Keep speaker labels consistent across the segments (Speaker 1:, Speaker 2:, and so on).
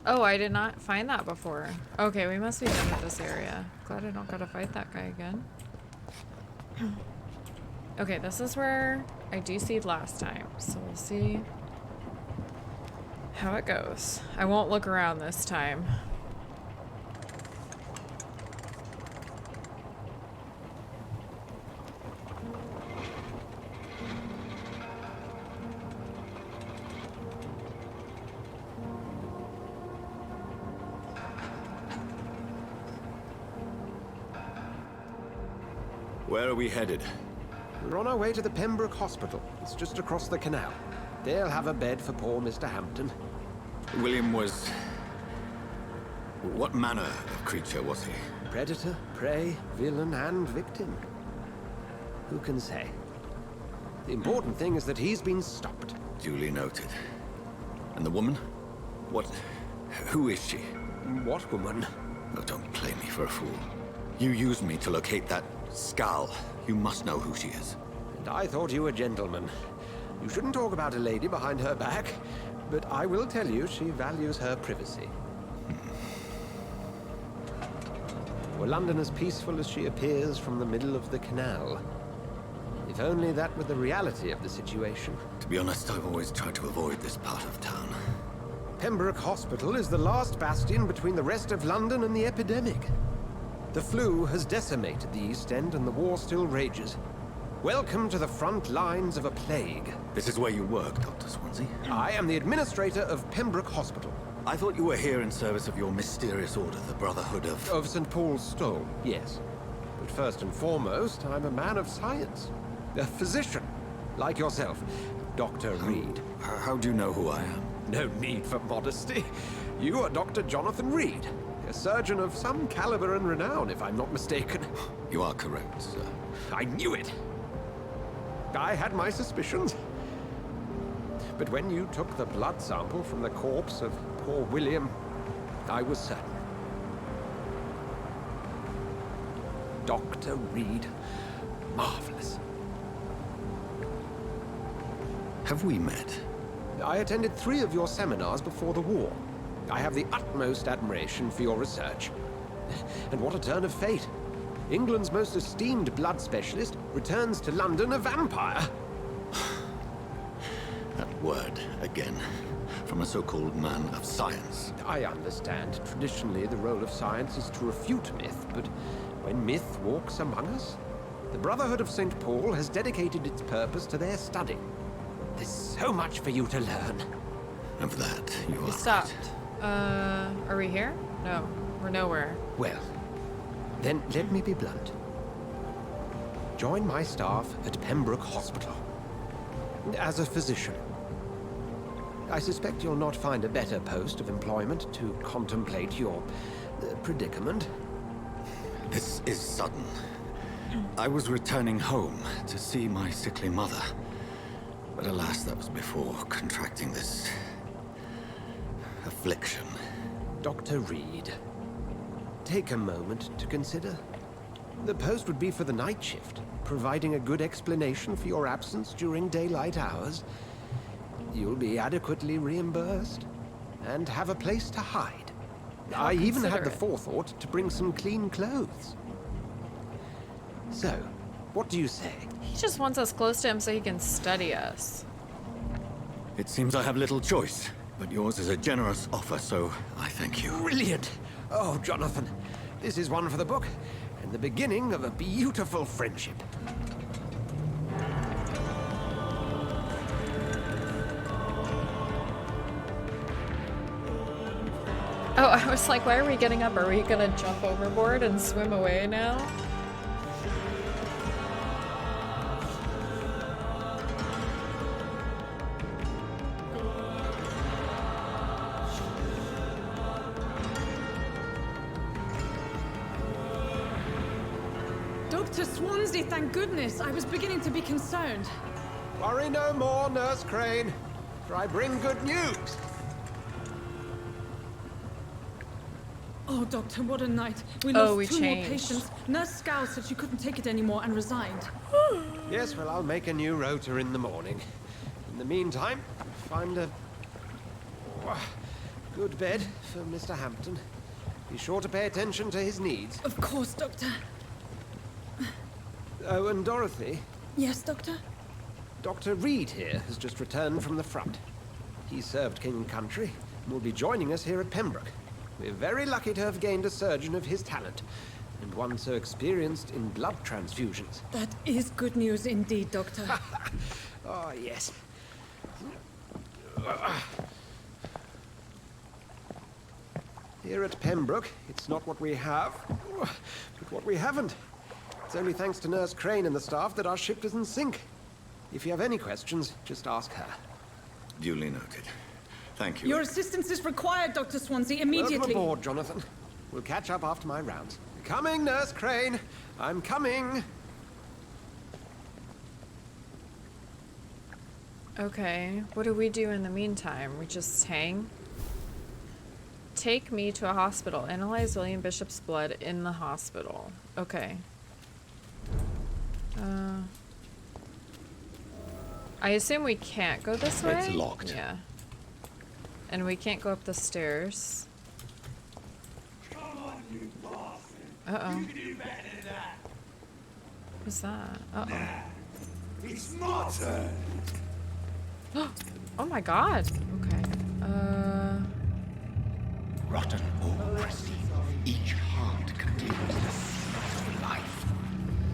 Speaker 1: Oh, I did not find that before. Okay, we must be done with this area. Glad I don't gotta fight that guy again. Okay, this is where I DC'd last time, so we'll see how it goes. I won't look around this time.
Speaker 2: Where are we headed?
Speaker 3: We're on our way to the Pembroke Hospital. It's just across the canal. They'll have a bed for poor Mr. Hampton.
Speaker 2: William was... What manner of creature was he?
Speaker 3: Predator, prey, villain, and victim. Who can say? The important thing is that he's been stopped.
Speaker 2: Duly noted. And the woman? What... Who is she?
Speaker 3: What woman?
Speaker 2: Oh, don't play me for a fool. You used me to locate that skull. You must know who she is.
Speaker 3: And I thought you a gentleman. You shouldn't talk about a lady behind her back, but I will tell you she values her privacy. Were London as peaceful as she appears from the middle of the canal? If only that were the reality of the situation.
Speaker 2: To be honest, I've always tried to avoid this part of town.
Speaker 3: Pembroke Hospital is the last bastion between the rest of London and the epidemic. The flu has decimated the East End and the war still rages. Welcome to the front lines of a plague.
Speaker 2: This is where you work, Dr. Swansea?
Speaker 3: I am the administrator of Pembroke Hospital.
Speaker 2: I thought you were here in service of your mysterious order, the Brotherhood of...
Speaker 3: Of St. Paul's Stole, yes. But first and foremost, I'm a man of science. A physician, like yourself, Dr. Reid.
Speaker 2: How do you know who I am?
Speaker 3: No need for modesty. You are Dr. Jonathan Reid, a surgeon of some caliber and renown, if I'm not mistaken.
Speaker 2: You are correct, sir.
Speaker 3: I knew it! I had my suspicions. But when you took the blood sample from the corpse of poor William, I was certain. Dr. Reid. Marvelous.
Speaker 2: Have we met?
Speaker 3: I attended 3 of your seminars before the war. I have the utmost admiration for your research. And what a turn of fate. England's most esteemed blood specialist returns to London a vampire.
Speaker 2: That word, again. From a so-called man of science.
Speaker 3: I understand. Traditionally, the role of science is to refute myth, but when myth walks among us, the Brotherhood of St. Paul has dedicated its purpose to their study. There's so much for you to learn.
Speaker 2: And for that, you are
Speaker 1: Stopped.
Speaker 2: right.
Speaker 1: Are we here? No, we're nowhere.
Speaker 3: Well, then let me be blunt. Join my staff at Pembroke Hospital. As a physician. I suspect you'll not find a better post of employment to contemplate your predicament.
Speaker 2: This is sudden. I was returning home to see my sickly mother. But alas, that was before contracting this... affliction.
Speaker 3: Dr. Reid, take a moment to consider. The post would be for the night shift, providing a good explanation for your absence during daylight hours. You'll be adequately reimbursed, and have a place to hide. I even had the forethought to bring some clean clothes. So, what do you say?
Speaker 1: He just wants us close to him so he can study us.
Speaker 2: It seems I have little choice, but yours is a generous offer, so I thank you.
Speaker 3: Brilliant! Oh, Jonathan, this is one for the book, and the beginning of a beautiful friendship.
Speaker 1: Oh, I was like, why are we getting up? Are we gonna jump overboard and swim away now?
Speaker 4: Dr. Swansea, thank goodness. I was beginning to be concerned.
Speaker 3: Worry no more, Nurse Crane, for I bring good news.
Speaker 4: Oh, Doctor, what a night. We lost
Speaker 1: we
Speaker 4: two
Speaker 1: changed.
Speaker 4: more patients. Nurse Scowl said she couldn't take it anymore and resigned.
Speaker 3: Yes, well, I'll make a new rota in the morning. In the meantime, find a Good bed for Mr. Hampton. Be sure to pay attention to his needs.
Speaker 4: Of course, Doctor.
Speaker 3: Oh, and Dorothy,
Speaker 4: Yes, Doctor?
Speaker 3: Dr. Reid here has just returned from the front. He served King and Country and will be joining us here at Pembroke. We're very lucky to have gained a surgeon of his talent, and one so experienced in blood transfusions.
Speaker 4: That is good news indeed, Doctor.
Speaker 3: Oh, yes. Here at Pembroke, it's not what we have, but what we haven't. It's only thanks to Nurse Crane and the staff that our ship doesn't sink. If you have any questions, just ask her.
Speaker 2: Duly noted. Thank you.
Speaker 4: Your assistance is required, Dr. Swansea, immediately.
Speaker 3: Welcome aboard, Jonathan. We'll catch up after my rounds. Coming, Nurse Crane. I'm coming.
Speaker 1: Okay, what do we do in the meantime? We just hang? Take me to a hospital. Analyze William Bishop's blood in the hospital. Okay. I assume we can't go this way?
Speaker 2: It's locked.
Speaker 1: Yeah. And we can't go up the stairs. Uh-oh. What's that? Uh-oh.
Speaker 5: It's my turn.
Speaker 1: Oh my god. Okay.
Speaker 5: Rotten autocracy. Each heart contains the seed of life.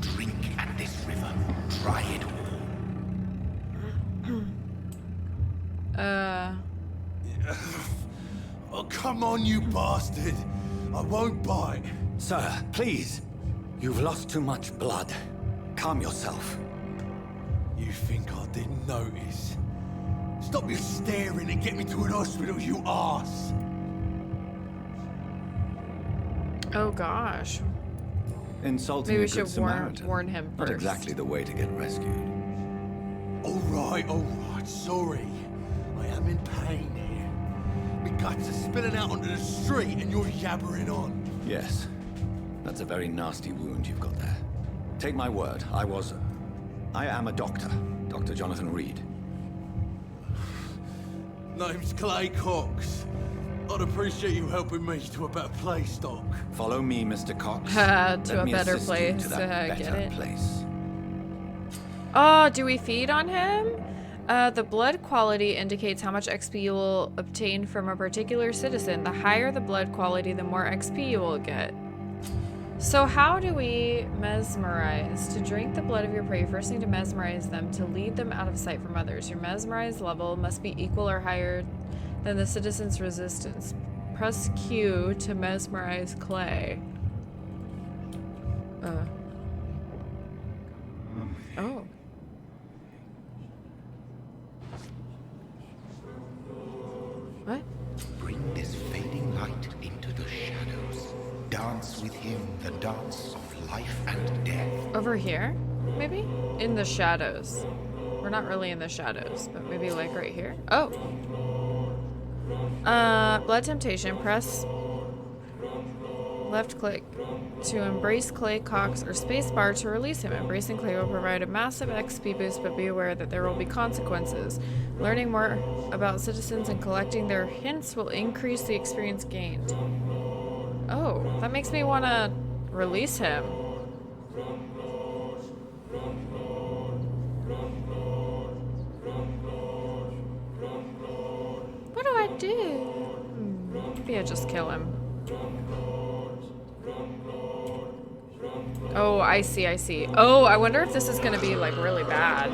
Speaker 5: Drink at this river. Try it all. Oh, come on, you bastard. I won't bite.
Speaker 2: Sir, please. You've lost too much blood. Calm yourself.
Speaker 5: You think I didn't notice? Stop your staring and get me to an hospital, you arse.
Speaker 1: Oh gosh.
Speaker 2: Insulting
Speaker 1: Maybe we
Speaker 2: a good
Speaker 1: should
Speaker 2: Samaritan.
Speaker 1: warn him
Speaker 2: Not
Speaker 1: first.
Speaker 2: exactly the way to get rescued.
Speaker 5: All right, sorry. I am in pain here. My guts are spilling out onto the street and you're yabbering on.
Speaker 2: Yes. That's a very nasty wound you've got there. Take my word, I am a doctor. Dr. Jonathan Reid.
Speaker 5: Name's Clay Cox. I'd appreciate you helping me to a better place, Doc.
Speaker 2: Follow me, Mr. Cox.
Speaker 1: To
Speaker 2: Let
Speaker 1: a
Speaker 2: me
Speaker 1: better
Speaker 2: assist you
Speaker 1: place.
Speaker 2: to that
Speaker 1: Get
Speaker 2: better
Speaker 1: it?
Speaker 2: place.
Speaker 1: Oh, do we feed on him? The blood quality indicates how much XP you will obtain from a particular citizen. The higher the blood quality, the more XP you will get. So how do we mesmerize? To drink the blood of your prey, you first need to mesmerize them to lead them out of sight from others. Your mesmerized level must be equal or higher than the citizen's resistance. Press Q to mesmerize Clay. Oh. What?
Speaker 5: Bring this fading light into the shadows. Dance with him the dance of life and death.
Speaker 1: Over here? Maybe? In the shadows. We're not really in the shadows, but maybe like right here. Oh. Blood temptation. Press left click to embrace Clay Cox or spacebar to release him. Embracing Clay will provide a massive XP boost, but be aware that there will be consequences. Learning more about citizens and collecting their hints will increase the experience gained. Oh, that makes me want to release him. What do I do? Maybe I just kill him. Oh, I see, I see. Oh, I wonder if this is gonna be like really bad.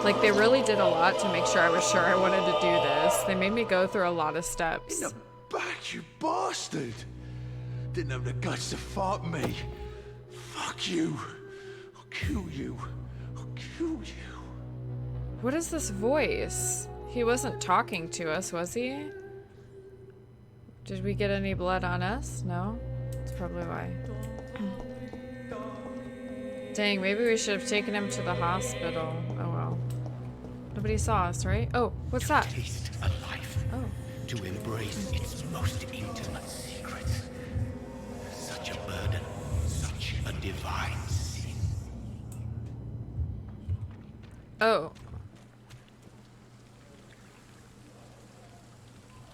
Speaker 1: Like they really did a lot to make sure I was sure I wanted to do this. They made me go through a lot of steps.
Speaker 5: In the back, you bastard! Didn't have the guts to fight me. Fuck you. I'll kill you. I'll kill you.
Speaker 1: What is this voice? He wasn't talking to us, was he? Did we get any blood on us? No? That's probably why. Dang, maybe we should have taken him to the hospital. Oh well. Nobody saw us, right? Oh, what's that?
Speaker 5: Taste a life.
Speaker 1: Oh.
Speaker 5: To embrace its most intimate secrets. Such a burden. Such a divine sin.
Speaker 1: Oh.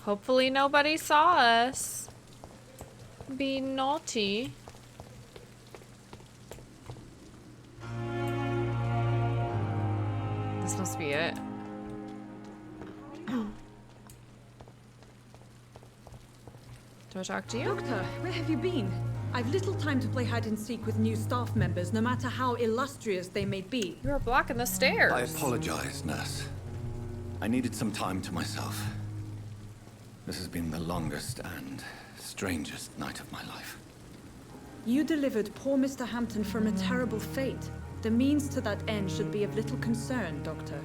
Speaker 1: Hopefully nobody saw us. Be naughty. This must be it. Do I talk to you?
Speaker 4: Doctor, where have you been? I've little time to play hide and seek with new staff members, no matter how illustrious they may be.
Speaker 1: You were blocking the stairs.
Speaker 2: I apologize, nurse. I needed some time to myself. This has been the longest and strangest night of my life.
Speaker 4: You delivered poor Mr. Hampton from a terrible fate. The means to that end should be of little concern, Doctor.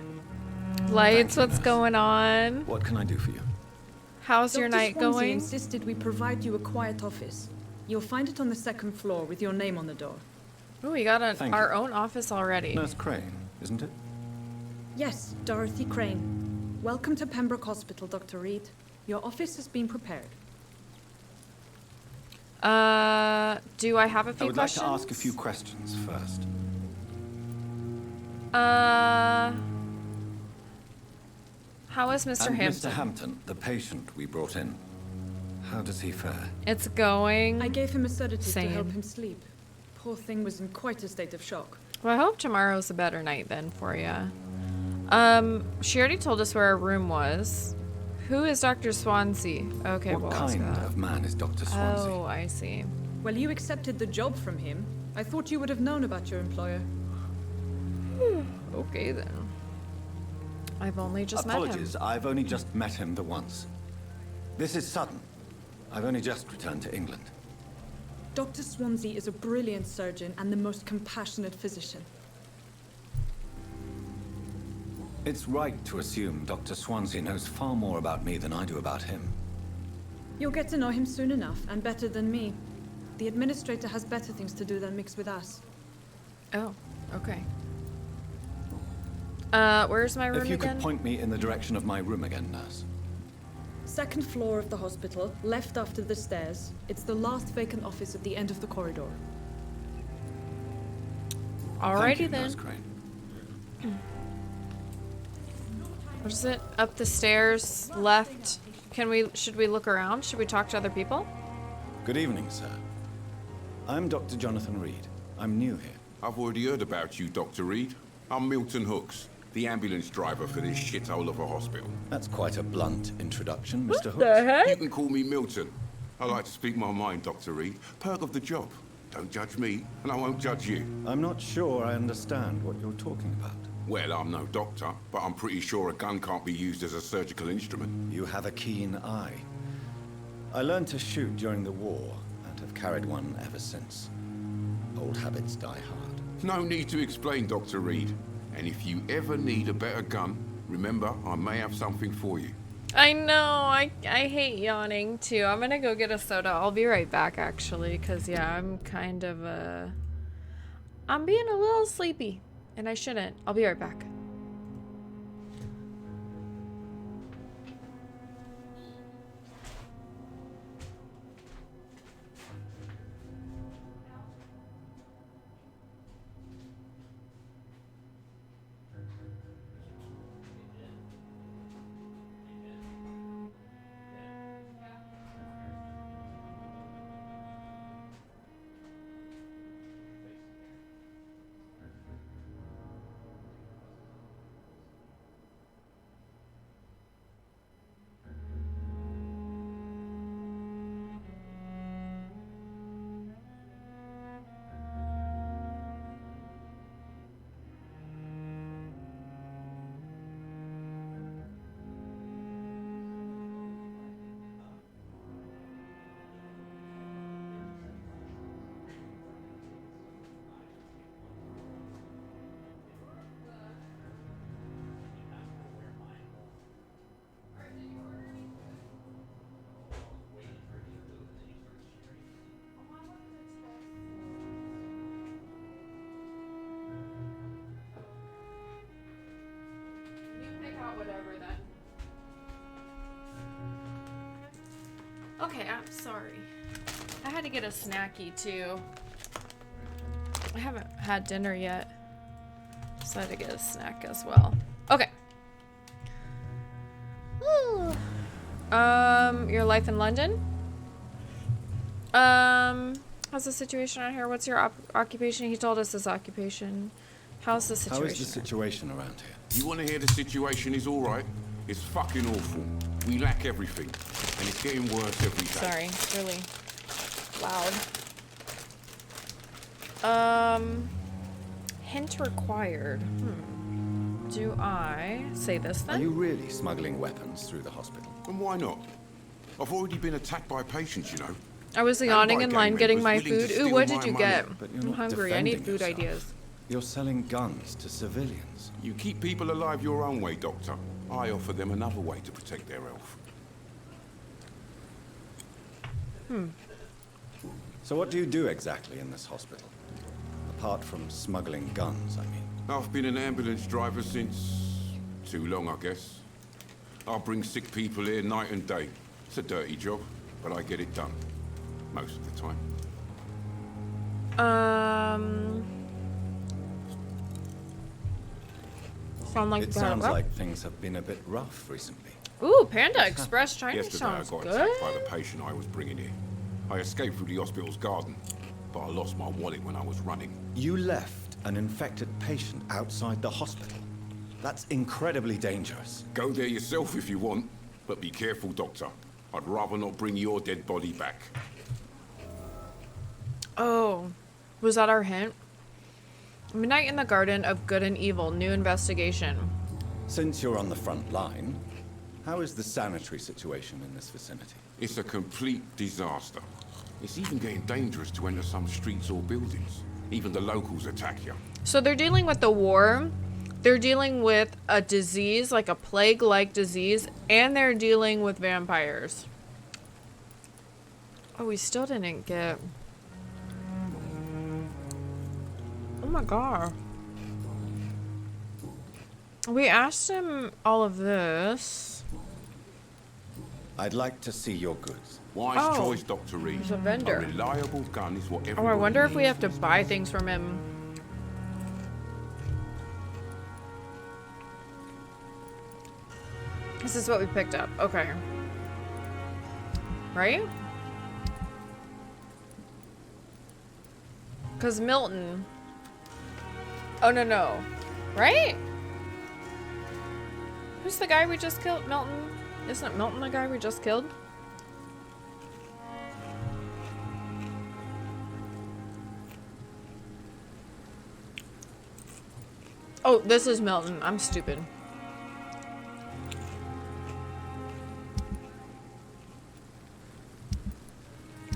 Speaker 1: Lights,
Speaker 2: Thank you,
Speaker 1: what's
Speaker 2: nurse.
Speaker 1: going on?
Speaker 2: What can I do for you?
Speaker 1: How's your
Speaker 4: Dr.
Speaker 1: night
Speaker 4: Swansea
Speaker 1: going?
Speaker 4: insisted we provide you a quiet office. You'll find it on the second floor with your name on the door.
Speaker 1: Oh, we got
Speaker 2: Thank
Speaker 1: our
Speaker 2: you.
Speaker 1: own office already.
Speaker 2: Nurse Crane, isn't it?
Speaker 4: Yes, Dorothy Crane. Welcome to Pembroke Hospital, Dr. Reid. Your office has been prepared.
Speaker 1: Do I have a
Speaker 2: I
Speaker 1: few
Speaker 2: would
Speaker 1: questions?
Speaker 2: like to ask a few questions first.
Speaker 1: How is Mr.
Speaker 2: And
Speaker 1: Hampton?
Speaker 2: Mr. Hampton, the patient we brought in, how does he fare?
Speaker 1: It's going.
Speaker 4: I gave him a sedative to
Speaker 1: Same.
Speaker 4: help him sleep. Poor thing was in quite a state of shock.
Speaker 1: Well, I hope tomorrow's a better night then for you. She already told us where our room was. Who is Dr. Swansea? Okay,
Speaker 2: What
Speaker 1: we'll ask
Speaker 2: kind
Speaker 1: that.
Speaker 2: of man is Dr. Swansea?
Speaker 1: Oh, I see.
Speaker 4: Well, you accepted the job from him. I thought you would have known about your employer.
Speaker 1: Okay then. I've only just
Speaker 2: Apologies,
Speaker 1: met him.
Speaker 2: I've only just met him the once. This is sudden. I've only just returned to England.
Speaker 4: Dr. Swansea is a brilliant surgeon and the most compassionate physician.
Speaker 2: It's right to assume Dr. Swansea knows far more about me than I do about him.
Speaker 4: You'll get to know him soon enough, and better than me. The administrator has better things to do than mix with us.
Speaker 1: Oh, okay. Where's my room
Speaker 2: If you
Speaker 1: again?
Speaker 2: could point me in the direction of my room again, nurse.
Speaker 4: Second floor of the hospital, left after the stairs. It's the last vacant office at the end of the corridor.
Speaker 2: Thank
Speaker 1: Alrighty
Speaker 2: you,
Speaker 1: then.
Speaker 2: Nurse Crane.
Speaker 1: What is it? Up the stairs, left. Should we look around? Should we talk to other people?
Speaker 2: Good evening, sir. I'm Dr. Jonathan Reid. I'm new here.
Speaker 6: I've already heard about you, Dr. Reid. I'm Milton Hooks, the ambulance driver for this shithole of a hospital.
Speaker 2: That's quite a blunt introduction, Mr. Hooks.
Speaker 6: You can call me Milton. I like to speak my mind, Dr. Reid. Perk of the job. Don't judge me, and I won't judge you.
Speaker 2: I'm not sure I understand what you're talking about.
Speaker 6: Well, I'm no doctor, but I'm pretty sure a gun can't be used as a surgical instrument.
Speaker 2: You have a keen eye. I learned to shoot during the war and have carried one ever since. Old habits die hard.
Speaker 6: No need to explain, Dr. Reid. And if you ever need a better gun, remember, I may have something for you.
Speaker 1: I know. I hate yawning too. I'm gonna go get a soda. I'll be right back actually, cause yeah, I'm kind of I'm being a little sleepy, and I shouldn't. I'll be right back. Whatever then. Okay, I'm sorry. I had to get a snacky too. I haven't had dinner yet, so I had to get a snack as well. Okay. Your life in London? How's the situation out here? What's your occupation? He told us his occupation. How's the situation?
Speaker 2: How is the situation around here?
Speaker 6: You want to hear the situation is all right? It's fucking awful. We lack everything, and it's getting worse every day.
Speaker 1: Sorry, it's really loud. Hint required. Do I say this then?
Speaker 2: Are you really smuggling weapons through the hospital?
Speaker 6: And why not? I've already been attacked by patients, you know.
Speaker 1: I was
Speaker 6: And
Speaker 1: yawning
Speaker 6: by
Speaker 1: in
Speaker 6: gang
Speaker 1: line getting
Speaker 6: members
Speaker 1: my
Speaker 6: willing to
Speaker 1: food. Ooh,
Speaker 6: steal
Speaker 1: what did
Speaker 6: my
Speaker 1: you
Speaker 6: money.
Speaker 1: get?
Speaker 2: But you're
Speaker 1: I'm
Speaker 2: not
Speaker 1: hungry. I need
Speaker 2: defending
Speaker 1: food
Speaker 2: yourself.
Speaker 1: ideas.
Speaker 2: You're selling guns to civilians.
Speaker 6: You keep people alive your own way, Doctor. I offer them another way to protect their health.
Speaker 2: So what do you do exactly in this hospital? Apart from smuggling guns, I mean.
Speaker 6: I've been an ambulance driver since... too long, I guess. I bring sick people here night and day. It's a dirty job, but I get it done. Most of the time.
Speaker 2: It sounds like things have been a bit rough recently.
Speaker 1: Ooh, Panda Express Chinese
Speaker 6: Yesterday I
Speaker 1: sounds
Speaker 6: got
Speaker 1: good.
Speaker 6: attacked by the patient I was bringing here. I escaped through the hospital's garden, but I lost my wallet when I was running.
Speaker 2: You left an infected patient outside the hospital. That's incredibly dangerous.
Speaker 6: Go there yourself if you want, but be careful, Doctor. I'd rather not bring your dead body back.
Speaker 1: Oh, was that our hint? Midnight in the Garden of Good and Evil, new investigation.
Speaker 2: Since you're on the front line, how is the sanitary situation in this vicinity?
Speaker 6: It's a complete disaster. It's even getting dangerous to enter some streets or buildings. Even the locals attack you.
Speaker 1: So they're dealing with the war, they're dealing with a disease, like a plague-like disease, and they're dealing with vampires. Oh, we still didn't get... Oh my god. We asked him all of this.
Speaker 2: I'd like to see your goods.
Speaker 6: Wise choice, Dr. Reid.
Speaker 1: He's a vendor.
Speaker 6: A reliable gun is what
Speaker 1: Oh,
Speaker 6: everyone
Speaker 1: I wonder if we
Speaker 6: needs.
Speaker 1: have to buy things from him. This is what we picked up. Okay. Right? Because Milton... Oh, no, no. Right? Who's the guy we just killed? Milton? Isn't Milton the guy we just killed? Oh, this is Milton. I'm stupid.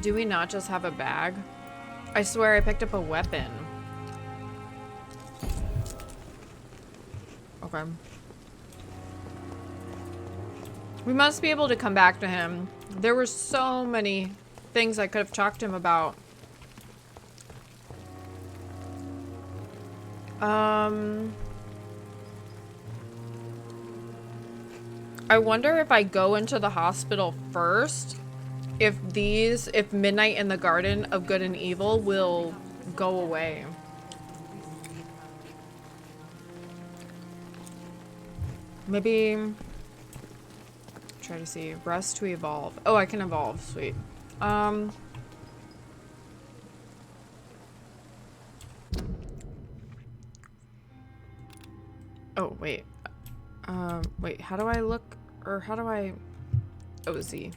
Speaker 1: Do we not just have a bag? I swear I picked up a weapon. Okay. We must be able to come back to him. There were so many things I could have talked to him about. I wonder if I go into the hospital first, if Midnight in the Garden of Good and Evil will go away. Maybe try to see. Rest to evolve. Oh, I can evolve. Sweet. Oh, wait. Wait, how do I look? Or how do I... Oh, Z.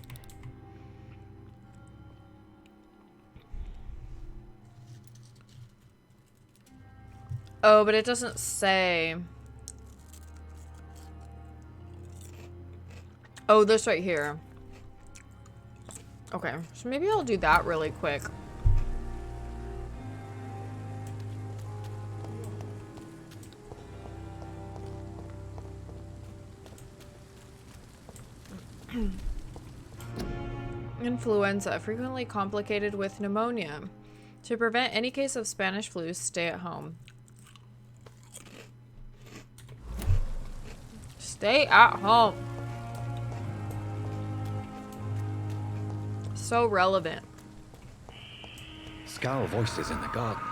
Speaker 1: Oh, but it doesn't say... Oh, this right here. Okay, so maybe I'll do that really quick. Influenza, frequently complicated with pneumonia. To prevent any case of Spanish flu, stay at home. Stay at home. So relevant.
Speaker 2: Scowl voices in the garden.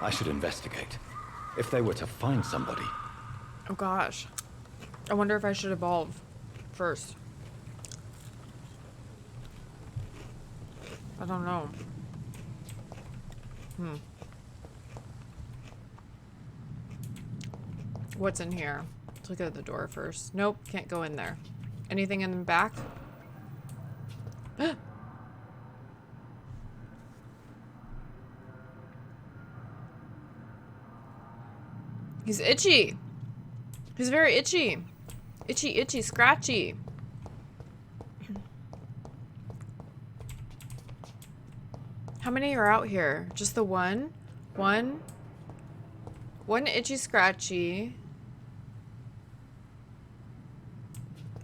Speaker 2: I should investigate. If they were to find somebody.
Speaker 1: Oh gosh. I wonder if I should evolve first. I don't know. What's in here? Let's look at the door first. Nope, can't go in there. Anything in the back? He's itchy. He's very itchy. Itchy, itchy, scratchy. How many are out here? Just the one? One itchy, scratchy.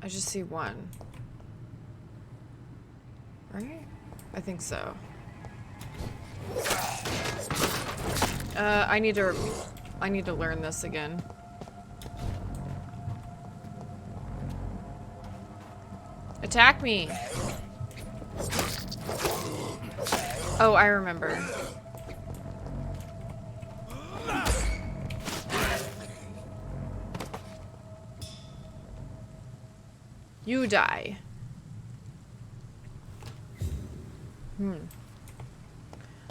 Speaker 1: I just see one. Right? I think so. I need to learn this again. Attack me! Oh, I remember. You die.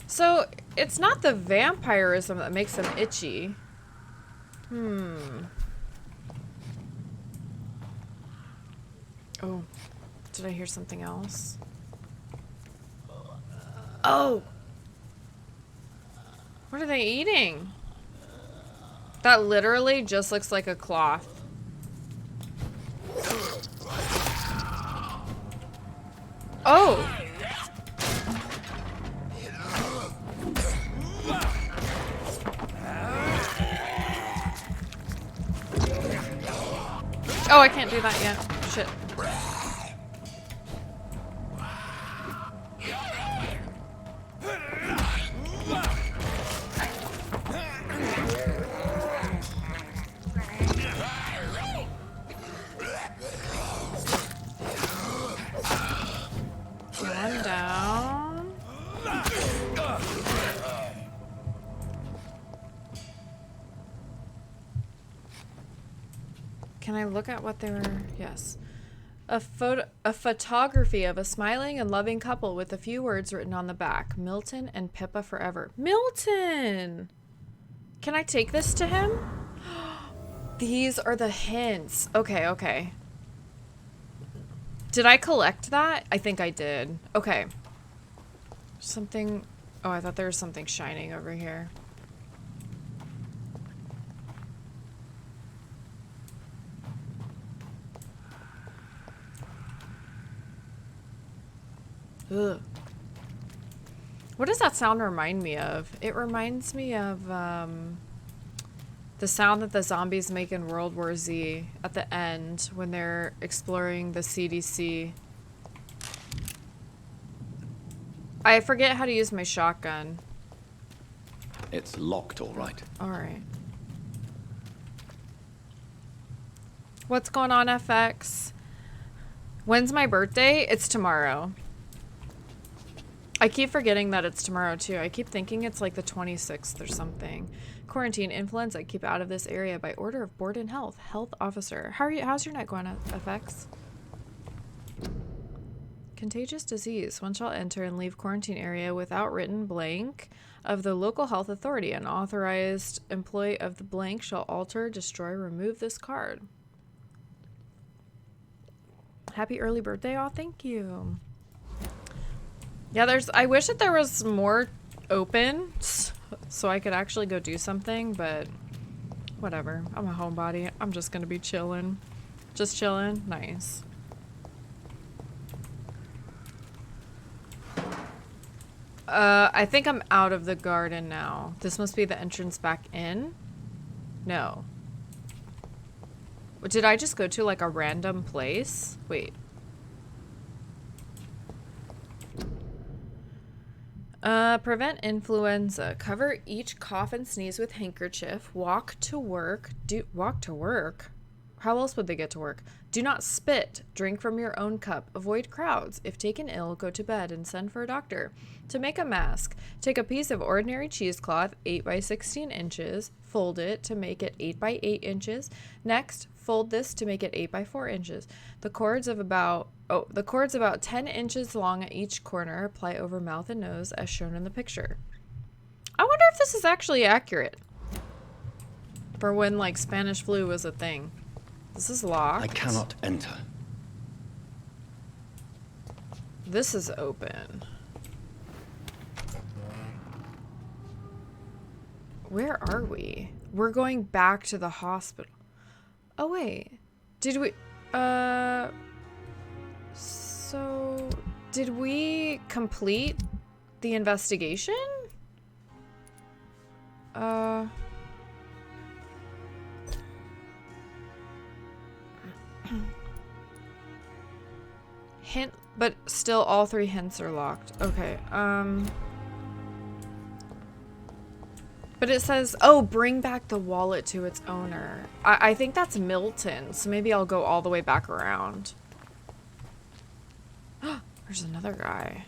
Speaker 1: So, it's not the vampirism that makes him itchy. Oh, did I hear something else? Oh! What are they eating? That literally just looks like a cloth. Oh! Oh, I can't do that yet. Shit. One down. Can I look at what they were? Yes. A photography of a smiling and loving couple with a few words written on the back. Milton and Pippa forever. Milton! Can I take this to him? These are the hints. Okay, okay. Did I collect that? I think I did. Okay. Something... Oh, I thought there was something shining over here. Ugh. What does that sound remind me of? It reminds me of the sound that the zombies make in World War Z at the end when they're exploring the CDC. I forget how to use my shotgun.
Speaker 2: It's locked, all right.
Speaker 1: All right. What's going on, FX? When's my birthday? It's tomorrow. I keep forgetting that it's tomorrow, too. I keep thinking it's like the 26th or something. Quarantine influenza. Keep out of this area by order of Board and Health. Health officer. How are you? How's your night going, FX? Contagious disease. One shall enter and leave quarantine area without written blank of the local health authority. An authorized employee of the blank shall alter, destroy, remove this card. Happy early birthday. Oh, thank you. Yeah, I wish that there was more open so I could actually go do something, but whatever. I'm a homebody. I'm just gonna be chilling. Just chilling. Nice. I think I'm out of the garden now. This must be the entrance back in? No. Did I just go to like a random place? Wait. Prevent influenza. Cover each cough and sneeze with handkerchief. Walk to work. Walk to work? How else would they get to work? Do not spit. Drink from your own cup. Avoid crowds. If taken ill, go to bed and send for a doctor. To make a mask, take a piece of ordinary cheesecloth, 8 by 16 inches, fold it to make it 8 by 8 inches. Next, fold this to make it 8 by 4 inches. The cord's about 10 inches long at each corner. Apply over mouth and nose as shown in the picture. I wonder if this is actually accurate for when like Spanish flu was a thing. This is locked.
Speaker 2: I cannot enter.
Speaker 1: This is open. Where are we? We're going back to the hospital. Oh wait. Did we so did we complete the investigation? Hint, but still all 3 hints are locked. Okay, but it says, oh, bring back the wallet to its owner. I think that's Milton, so maybe I'll go all the way back around. There's another guy.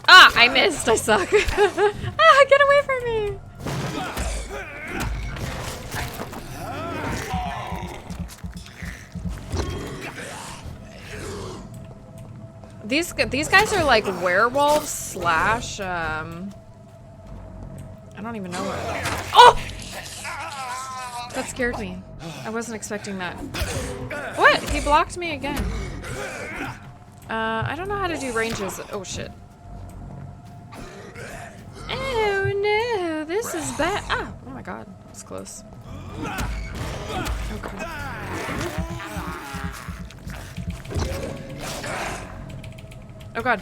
Speaker 1: Ah, I missed. I suck. Ah, get away from me. These guys are like werewolves slash I don't even know what. Oh! That scared me. I wasn't expecting that. What? He blocked me again. I don't know how to do ranges. Oh shit. Oh no, this is bad. Ah, oh my god, that's close. Okay. Oh god.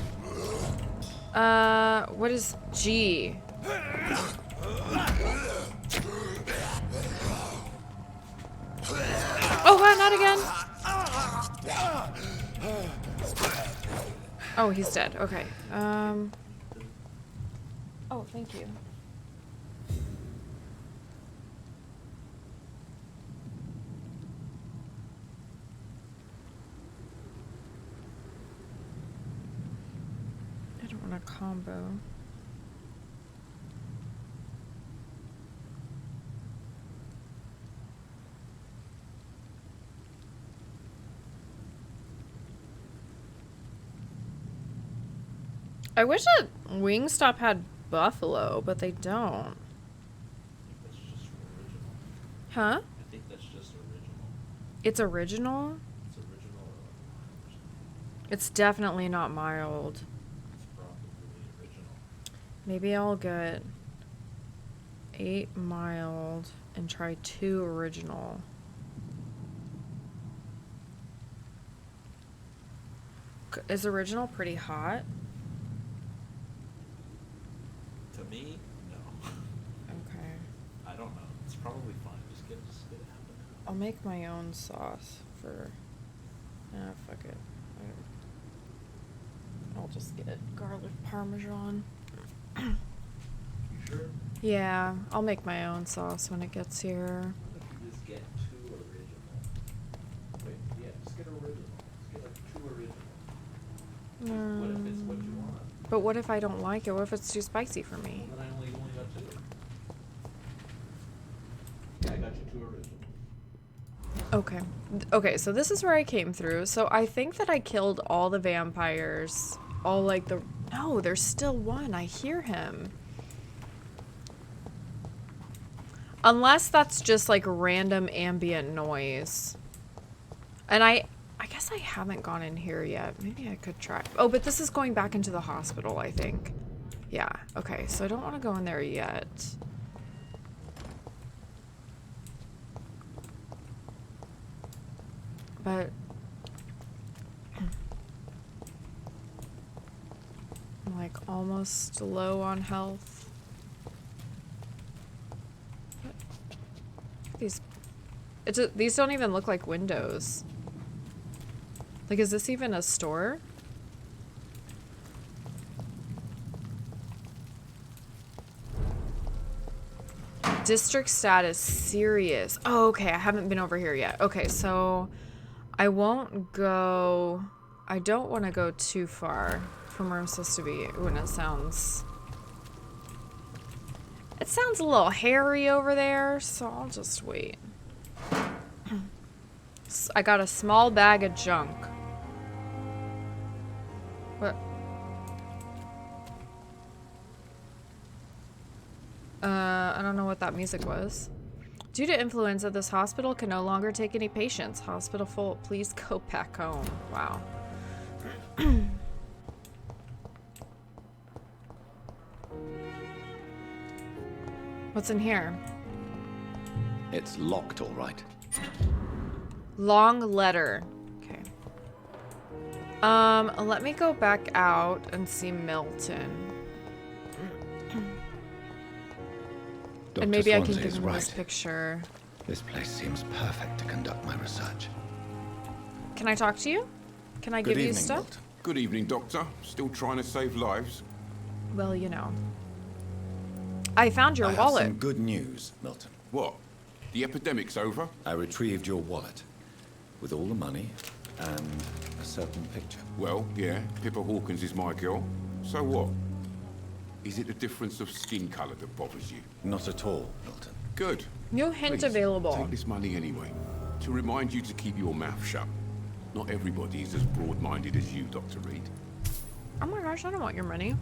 Speaker 1: What is G? Oh god, not again. Oh, he's dead. Okay. Oh, thank you. I don't want a combo. I wish that Wingstop had buffalo, but they don't.
Speaker 7: That's just original.
Speaker 1: Huh?
Speaker 7: I think that's just original.
Speaker 1: It's original?
Speaker 7: It's original or like
Speaker 1: It's definitely not mild.
Speaker 7: it's probably original.
Speaker 1: Maybe I'll get 8 mild and try 2 original. Is original pretty hot?
Speaker 7: To me, no.
Speaker 1: Okay.
Speaker 7: I don't know. It's probably fine. Just get it happening.
Speaker 1: I'll make my own sauce for... fuck it. I'll just get garlic parmesan.
Speaker 7: You sure?
Speaker 1: Yeah, I'll make my own sauce when it gets here.
Speaker 7: What if you just get 2 original? Wait, yeah, just get original. Just get like 2 original. What if it's what you want?
Speaker 1: But what if I don't like it? What if it's too spicy for me?
Speaker 7: Then I only got 2. Yeah, I got you 2 original.
Speaker 1: Okay. Okay, so this is where I came through. So I think that I killed all the vampires. All like the... No, there's still one. I hear him. Unless that's just like random ambient noise. And I guess I haven't gone in here yet. Maybe I could try. Oh, but this is going back into the hospital, I think. Yeah, okay. So I don't want to go in there yet. But I'm like almost low on health. What? These don't even look like windows. Like, is this even a store? District status serious. Oh, okay. I haven't been over here yet. Okay, so I won't go. I don't want to go too far from where I'm supposed to be when it sounds. It sounds a little hairy over there, so I'll just wait. I got a small bag of junk. What? I don't know what that music was. Due to influenza, this hospital can no longer take any patients. Hospital full. Please go back home. Wow. What's in here?
Speaker 2: It's locked, all right.
Speaker 1: Long letter. Okay. Let me go back out and see Milton. And maybe I can give him this picture.
Speaker 2: This place seems perfect to conduct my research.
Speaker 1: Can I talk to you? Can I give you stuff?
Speaker 2: Milton.
Speaker 6: Good evening, Doctor. Still trying to save lives?
Speaker 1: Well, you know. I found your
Speaker 2: I have
Speaker 1: wallet.
Speaker 2: some good news, Milton.
Speaker 6: What? The epidemic's over?
Speaker 2: I retrieved your wallet with all the money and a certain picture.
Speaker 6: Well, yeah, Pippa Hawkins is my girl. So what? Is it the difference of skin colour that bothers you?
Speaker 2: Not at all, Milton.
Speaker 6: Good.
Speaker 1: New hint
Speaker 6: Please,
Speaker 1: available.
Speaker 6: Take this money anyway. To remind you to keep your mouth shut. Not everybody is as broad-minded as you, Dr. Reid.
Speaker 1: Oh my gosh, I don't want your money.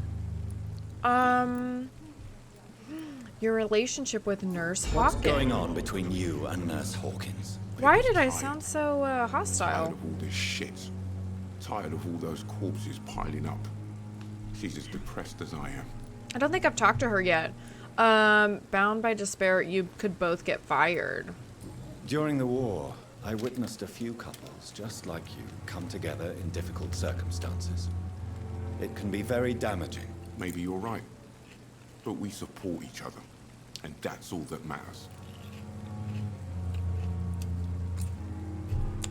Speaker 1: Your relationship with Nurse
Speaker 2: What's
Speaker 1: Hawkins.
Speaker 2: going on between you and Nurse Hawkins?
Speaker 1: Why did I
Speaker 6: Tired.
Speaker 1: sound so
Speaker 6: Tired
Speaker 1: hostile?
Speaker 6: of all this shit. Tired of all those corpses piling up. She's as depressed as I am.
Speaker 1: I don't think I've talked to her yet. Bound by despair, you could both get fired.
Speaker 2: During the war, I witnessed a few couples just like you come together in difficult circumstances. It can be very damaging.
Speaker 6: Maybe you're right. But we support each other. And that's all that matters.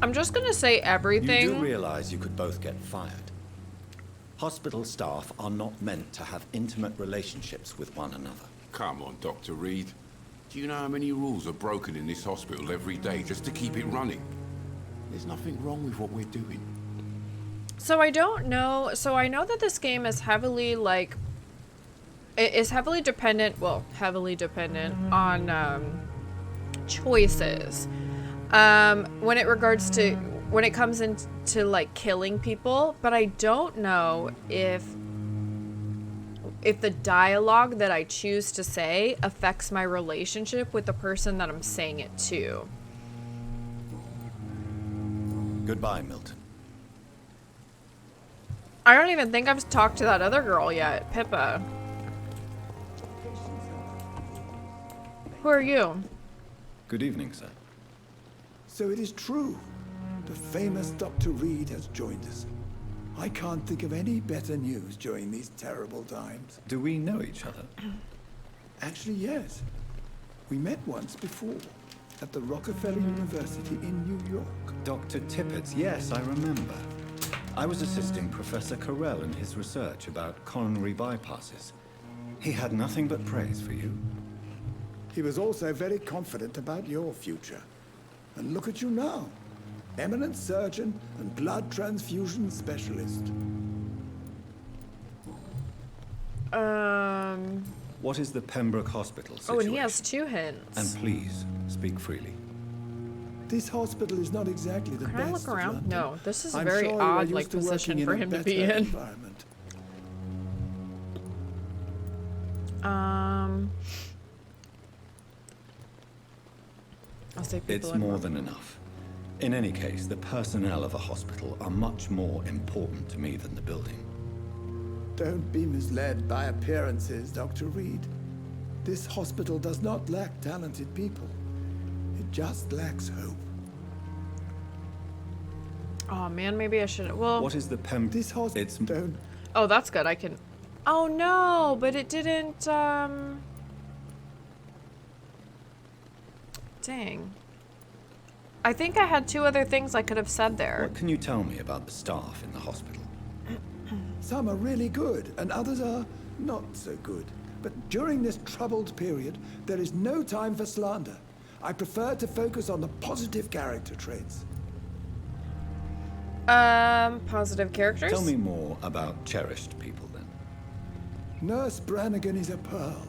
Speaker 1: I'm just gonna say everything.
Speaker 2: You do realize you could both get fired. Hospital staff are not meant to have intimate relationships with one another.
Speaker 6: Come on, Dr. Reid. Do you know how many rules are broken in this hospital every day just to keep it running? There's nothing wrong with what we're doing.
Speaker 1: So I don't know. So I know that this game is heavily like, it is heavily dependent. Well, heavily dependent on choices. When it comes into like killing people, but I don't know if the dialogue that I choose to say affects my relationship with the person that I'm saying it to.
Speaker 2: Goodbye, Milton.
Speaker 1: I don't even think I've talked to that other girl yet, Pippa. Who are you?
Speaker 2: Good evening, sir.
Speaker 5: So it is true. The famous Dr. Reid has joined us. I can't think of any better news during these terrible times.
Speaker 2: Do we know each other?
Speaker 5: Actually, yes. We met once before, at the Rockefeller University in New York.
Speaker 2: Dr. Tippett, yes, I remember. I was assisting Professor Carell in his research about coronary bypasses. He had nothing but praise for you.
Speaker 5: He was also very confident about your future. And look at you now. Eminent surgeon and blood transfusion specialist.
Speaker 2: What is the Pembroke Hospital
Speaker 1: Oh,
Speaker 2: situation?
Speaker 1: and he has 2 hints.
Speaker 2: And please, speak freely.
Speaker 5: This hospital is not exactly the
Speaker 1: Can
Speaker 5: best
Speaker 1: I look
Speaker 5: of
Speaker 1: around?
Speaker 5: London.
Speaker 1: No, this is a
Speaker 5: I'm
Speaker 1: very
Speaker 5: sure you are
Speaker 1: odd
Speaker 5: used
Speaker 1: like
Speaker 5: to
Speaker 1: position
Speaker 5: working
Speaker 1: for
Speaker 5: in a
Speaker 1: him to
Speaker 5: better
Speaker 1: be in.
Speaker 5: environment.
Speaker 1: I'll say people
Speaker 2: It's
Speaker 1: in
Speaker 2: more
Speaker 1: Rome.
Speaker 2: than enough. In any case, the personnel of a hospital are much more important to me than the building.
Speaker 5: Don't be misled by appearances, Dr. Reid. This hospital does not lack talented people. It just lacks hope.
Speaker 1: Oh man, maybe I should. Well,
Speaker 2: What is the
Speaker 5: This hospital
Speaker 2: It's
Speaker 5: don't.
Speaker 1: oh, that's good. I can. Oh no, but it didn't. Dang. I think I had 2 other things I could have said there.
Speaker 2: What can you tell me about the staff in the hospital?
Speaker 5: Some are really good, and others are not so good.
Speaker 8: But during this troubled period, there is no time for slander. I prefer to focus on the positive character traits.
Speaker 1: Positive characters?
Speaker 2: Tell me more about cherished people, then.
Speaker 8: Nurse Brannigan is a pearl.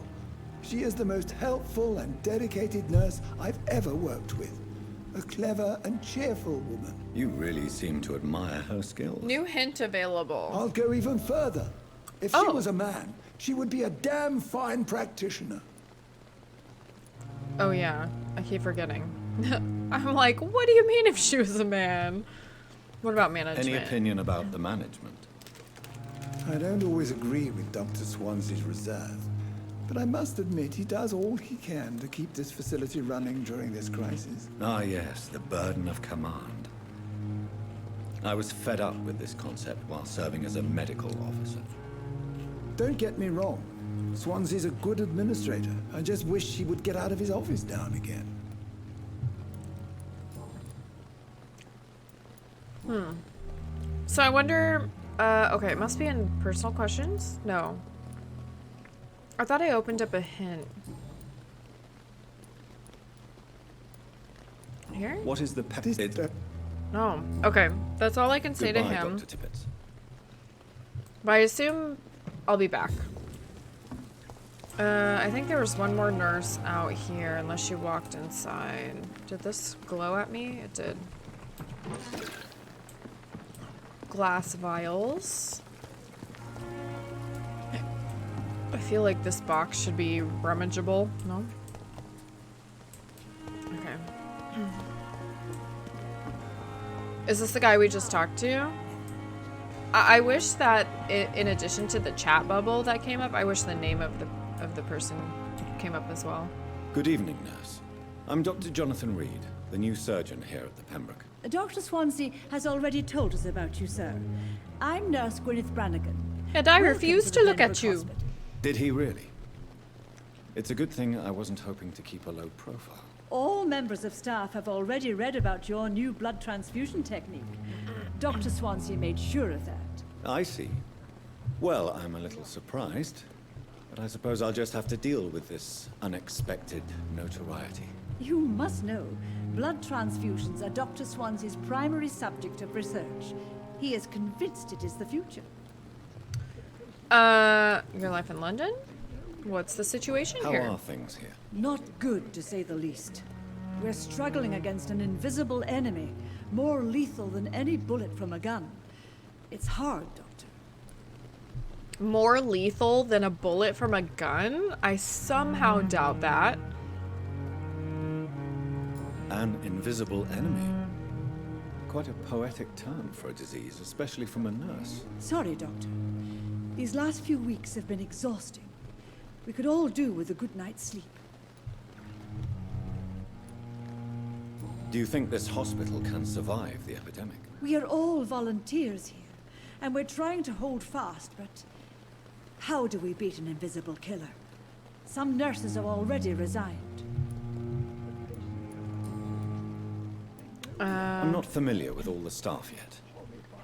Speaker 8: She is the most helpful and dedicated nurse I've ever worked with. A clever and cheerful woman.
Speaker 2: You really seem to admire her skills.
Speaker 1: New hint available.
Speaker 8: I'll go even further. If she was a man, she would be a damn fine practitioner.
Speaker 1: Oh yeah, I keep forgetting. I'm like, what do you mean if she was a man? What about management?
Speaker 2: Any opinion about the management?
Speaker 8: I don't always agree with Dr. Swansea's reserve, but I must admit he does all he can to keep this facility running during this crisis.
Speaker 2: Ah yes, the burden of command. I was fed up with this concept while serving as a medical officer.
Speaker 8: Don't get me wrong. Swansea's a good administrator. I just wish he would get out of his office now and again.
Speaker 1: So I wonder, okay, it must be in personal questions? No. I thought I opened up a hint. Here?
Speaker 2: What is the peptide?
Speaker 1: No. Okay, that's all I can say to
Speaker 2: Goodbye,
Speaker 1: him.
Speaker 2: Dr. Tippett.
Speaker 1: But I assume I'll be back. I think there was one more nurse out here, unless she walked inside. Did this glow at me? It did. Glass vials. I feel like this box should be rummageable. No? Okay. Is this the guy we just talked to? I wish that in addition to the chat bubble that came up, I wish the name of the person came up as well.
Speaker 2: Good evening, nurse. I'm Dr. Jonathan Reid, the new surgeon here at the Pembroke.
Speaker 9: Dr. Swansea has already told us about you, sir. I'm Nurse Gwyneth Brannigan.
Speaker 1: And I
Speaker 9: Welcome
Speaker 1: refuse
Speaker 9: the
Speaker 1: to look
Speaker 9: Pembroke
Speaker 1: at you.
Speaker 9: Hospital.
Speaker 2: Did he really? It's a good thing I wasn't hoping to keep a low profile.
Speaker 9: All members of staff have already read about your new blood transfusion technique. Dr. Swansea made sure of that.
Speaker 2: I see. Well, I'm a little surprised, but I suppose I'll just have to deal with this unexpected notoriety.
Speaker 9: You must know, blood transfusions are Dr. Swansea's primary subject of research. He is convinced it is the future.
Speaker 1: Your life in London? What's the situation
Speaker 2: How
Speaker 1: here?
Speaker 2: are things here?
Speaker 9: Not good, to say the least. We're struggling against an invisible enemy, more lethal than any bullet from a gun. It's hard, Doctor.
Speaker 1: More lethal than a bullet from a gun? I somehow doubt that.
Speaker 2: An invisible enemy. Quite a poetic term for a disease, especially from a nurse.
Speaker 9: Sorry, Doctor. These last few weeks have been exhausting. We could all do with a good night's sleep.
Speaker 2: Do you think this hospital can survive the epidemic?
Speaker 9: We are all volunteers here, and we're trying to hold fast, but how do we beat an invisible killer? Some nurses have already resigned.
Speaker 2: I'm not familiar with all the staff yet.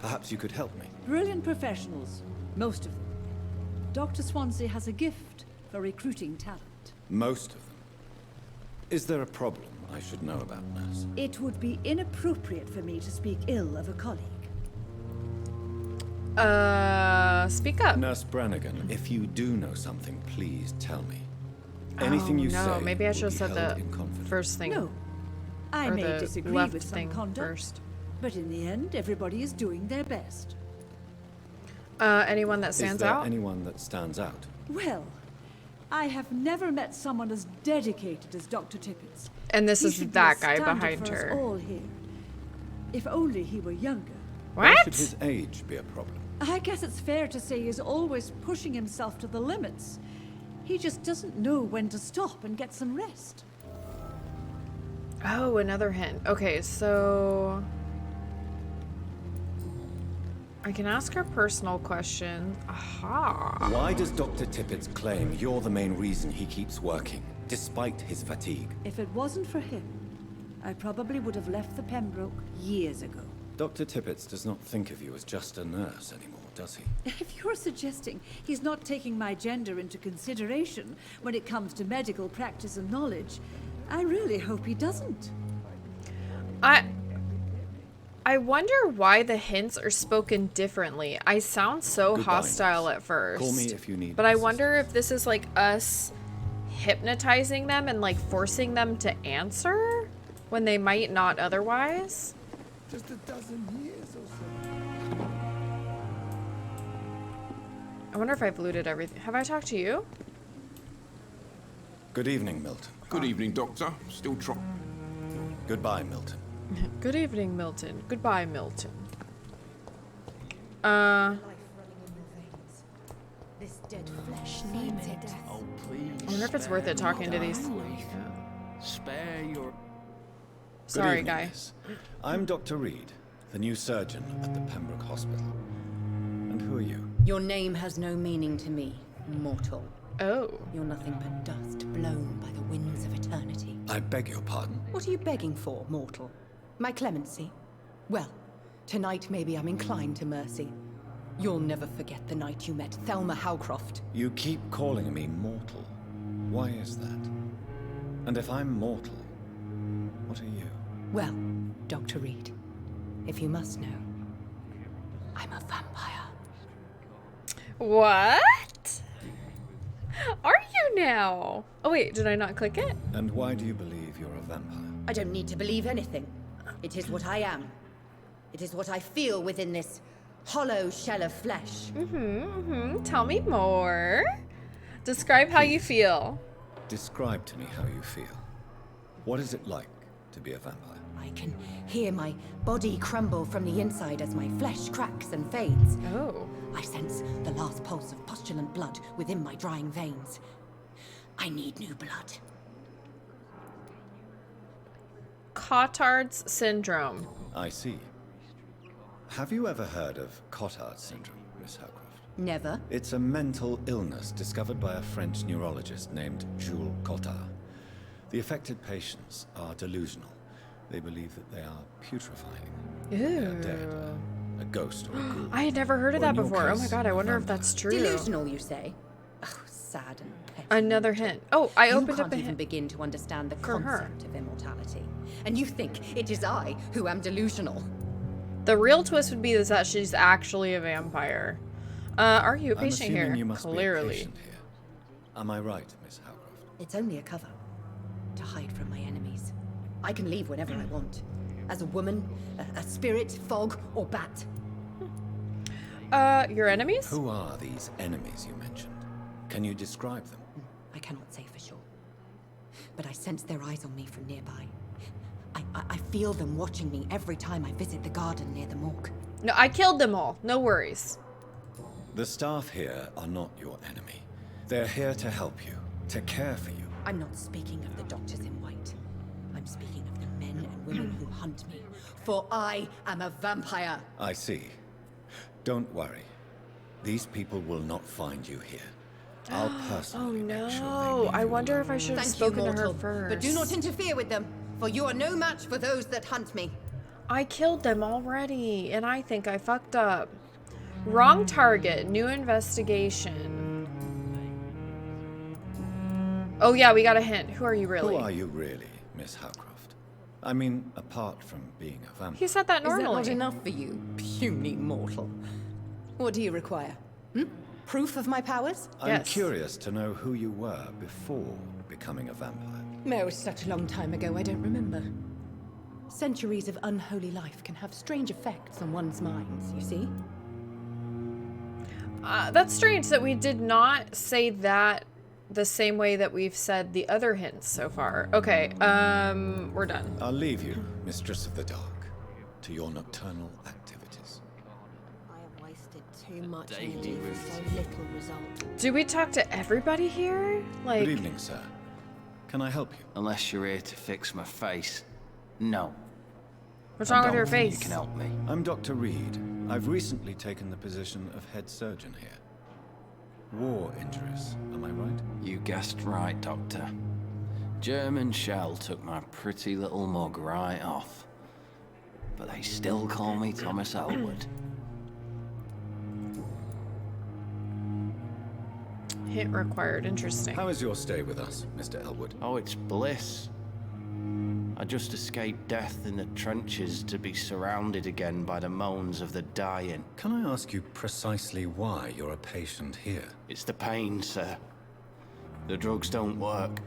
Speaker 2: Perhaps you could help me.
Speaker 9: Brilliant professionals, most of them. Dr. Swansea has a gift for recruiting talent.
Speaker 2: Most of them. Is there a problem I should know about, nurse?
Speaker 9: It would be inappropriate for me to speak ill of a colleague.
Speaker 1: Speak up.
Speaker 2: Nurse Brannigan, if you do know something, please tell me. Anything you
Speaker 1: no,
Speaker 2: say
Speaker 1: maybe I should
Speaker 2: will
Speaker 1: have
Speaker 2: be
Speaker 1: said
Speaker 2: held
Speaker 1: the
Speaker 2: in confidence.
Speaker 1: first thing.
Speaker 9: No. I
Speaker 1: or
Speaker 9: may
Speaker 1: the
Speaker 9: disagree
Speaker 1: left
Speaker 9: with some
Speaker 1: thing
Speaker 9: conduct,
Speaker 1: first.
Speaker 9: but in the end, everybody is doing their best.
Speaker 1: Anyone that
Speaker 2: Is
Speaker 1: stands
Speaker 2: there
Speaker 1: out?
Speaker 2: anyone that stands out?
Speaker 9: Well, I have never met someone as dedicated as Dr. Tippett's.
Speaker 1: And this
Speaker 9: He
Speaker 1: is
Speaker 9: should be
Speaker 1: that
Speaker 9: a
Speaker 1: guy
Speaker 9: standard
Speaker 1: behind
Speaker 9: for us
Speaker 1: her.
Speaker 9: all here. If only he were younger.
Speaker 2: Why
Speaker 1: What?
Speaker 2: should his age be a problem?
Speaker 9: I guess it's fair to say he's always pushing himself to the limits. He just doesn't know when to stop and get some rest.
Speaker 1: Oh, another hint. Okay, so I can ask her personal question. Aha.
Speaker 2: Why does Dr. Tippett claim you're the main reason he keeps working, despite his fatigue?
Speaker 9: If it wasn't for him, I probably would have left the Pembroke years ago.
Speaker 2: Dr. Tippett does not think of you as just a nurse anymore, does he?
Speaker 9: If you're suggesting he's not taking my gender into consideration when it comes to medical practice and knowledge, I really hope he doesn't.
Speaker 1: I wonder why the hints are spoken differently. I sound so
Speaker 2: Goodbye,
Speaker 1: hostile
Speaker 2: nurse.
Speaker 1: at first.
Speaker 2: Call me if you need
Speaker 1: But I
Speaker 2: assistance.
Speaker 1: wonder if this is like us hypnotizing them and like forcing them to answer when they might not otherwise.
Speaker 8: Just a dozen years or so.
Speaker 1: I wonder if I've looted everything. Have I talked to you?
Speaker 2: Good evening, Milton.
Speaker 6: Good evening, Doctor. Still
Speaker 2: Goodbye, Milton.
Speaker 1: Good evening, Milton. Goodbye, Milton.
Speaker 9: Life running in your veins. This dead flesh needs it.
Speaker 7: Oh, please.
Speaker 1: I wonder if it's worth it talking to these.
Speaker 7: Spare your...
Speaker 2: Good
Speaker 1: Sorry,
Speaker 2: evening,
Speaker 1: guy.
Speaker 2: miss. I'm Dr. Reid, the new surgeon at the Pembroke Hospital. And who are you?
Speaker 10: Your name has no meaning to me, mortal.
Speaker 1: Oh.
Speaker 10: You're nothing but dust blown by the winds of eternity.
Speaker 2: I beg your pardon?
Speaker 10: What are you begging for, mortal? My clemency? Well, tonight maybe I'm inclined to mercy. You'll never forget the night you met Thelma Howcroft.
Speaker 2: You keep calling me mortal. Why is that? And if I'm mortal, what are you?
Speaker 10: Well, Dr. Reid, if you must know, I'm a vampire.
Speaker 1: What? Are you now? Oh wait, did I not click it?
Speaker 2: And why do you believe you're a vampire?
Speaker 10: I don't need to believe anything. It is what I am. It is what I feel within this hollow shell of flesh.
Speaker 1: Tell me more. Describe how you feel.
Speaker 2: Describe to me how you feel. What is it like to be a vampire?
Speaker 10: I can hear my body crumble from the inside as my flesh cracks and fades.
Speaker 1: Oh.
Speaker 10: I sense the last pulse of postulant blood within my drying veins. I need new blood.
Speaker 1: Cotard's syndrome.
Speaker 2: I see. Have you ever heard of Cotard syndrome, Miss Howcroft?
Speaker 10: Never.
Speaker 2: It's a mental illness discovered by a French neurologist named Jules Cotard. The affected patients are delusional. They believe that they are putrefying. They are dead. A ghost or a ghoul.
Speaker 1: I had never heard of
Speaker 2: Or
Speaker 1: that
Speaker 2: in your
Speaker 1: before. Oh my
Speaker 2: case,
Speaker 1: god, I
Speaker 2: a
Speaker 1: wonder if
Speaker 2: vampire.
Speaker 1: that's true.
Speaker 10: Delusional, you say? Oh, sad and petty.
Speaker 1: Another hint. Oh, I
Speaker 10: You
Speaker 1: opened
Speaker 10: can't
Speaker 1: up a
Speaker 10: even
Speaker 1: hint.
Speaker 10: begin to understand the
Speaker 1: For her.
Speaker 10: concept of immortality. And you think it is I who am delusional.
Speaker 1: The real twist would be is that she's actually a vampire. Are you a
Speaker 2: I'm
Speaker 1: patient
Speaker 2: assuming
Speaker 1: here?
Speaker 2: you must be a
Speaker 1: Clearly.
Speaker 2: patient here. Am I right, Miss Howcroft?
Speaker 10: It's only a cover. To hide from my enemies. I can leave whenever I want. As a woman, a spirit, fog, or bat.
Speaker 1: Your enemies?
Speaker 2: Who are these enemies you mentioned? Can you describe them?
Speaker 10: I cannot say for sure. But I sense their eyes on me from nearby. I feel them watching me every time I visit the garden near the morgue.
Speaker 1: No, I killed them all. No worries.
Speaker 2: The staff here are not your enemy. They're here to help you, to care for you.
Speaker 10: I'm not speaking of the doctors in white. I'm speaking of the men and women who hunt me. For I am a vampire.
Speaker 2: I see. Don't worry. These people will not find you here. I'll personally make sure they
Speaker 1: No,
Speaker 2: leave
Speaker 1: I
Speaker 2: you
Speaker 1: wonder
Speaker 2: alone.
Speaker 1: if I should have
Speaker 10: Thank you,
Speaker 1: spoken to her
Speaker 10: mortal.
Speaker 1: first.
Speaker 10: But do not interfere with them, for you are no match for those that hunt me.
Speaker 1: I killed them already, and I think I fucked up. Wrong target. New investigation. Oh yeah, we got a hint. Who are you really?
Speaker 2: Who are you really, Miss Howcroft? I mean, apart from being a vampire.
Speaker 1: He said that
Speaker 10: Is that
Speaker 1: normally.
Speaker 10: not enough for you, puny mortal? What do you require? Proof of my powers?
Speaker 2: I'm
Speaker 1: Yes.
Speaker 2: curious to know who you were before becoming a vampire.
Speaker 10: No, it's such a long time ago, I don't remember. Centuries of unholy life can have strange effects on one's minds, you see?
Speaker 1: That's strange that we did not say that the same way that we've said the other hints so far. Okay, we're done.
Speaker 2: I'll leave you, Mistress of the Dark, to your nocturnal activities.
Speaker 11: I have wasted too much energy for so little result.
Speaker 1: Do we talk to everybody here? Like,
Speaker 2: Good evening, sir. Can I help you?
Speaker 7: Unless you're here to fix my face. No.
Speaker 1: what's
Speaker 7: I
Speaker 1: wrong with
Speaker 7: don't
Speaker 1: your
Speaker 7: think
Speaker 1: face?
Speaker 7: You can help me.
Speaker 2: I'm Dr. Reid. I've recently taken the position of head surgeon here. War injuries, am I right?
Speaker 7: You guessed right, Doctor. German shell took my pretty little mug right off. But they still call me Thomas Elwood.
Speaker 1: Hit required. Interesting.
Speaker 2: How is your stay with us, Mr. Elwood?
Speaker 12: Oh, it's bliss. I just escaped death in the trenches to be surrounded again by the moans of the dying.
Speaker 2: Can I ask you precisely why you're a patient here?
Speaker 12: It's the pain, sir. The drugs don't work.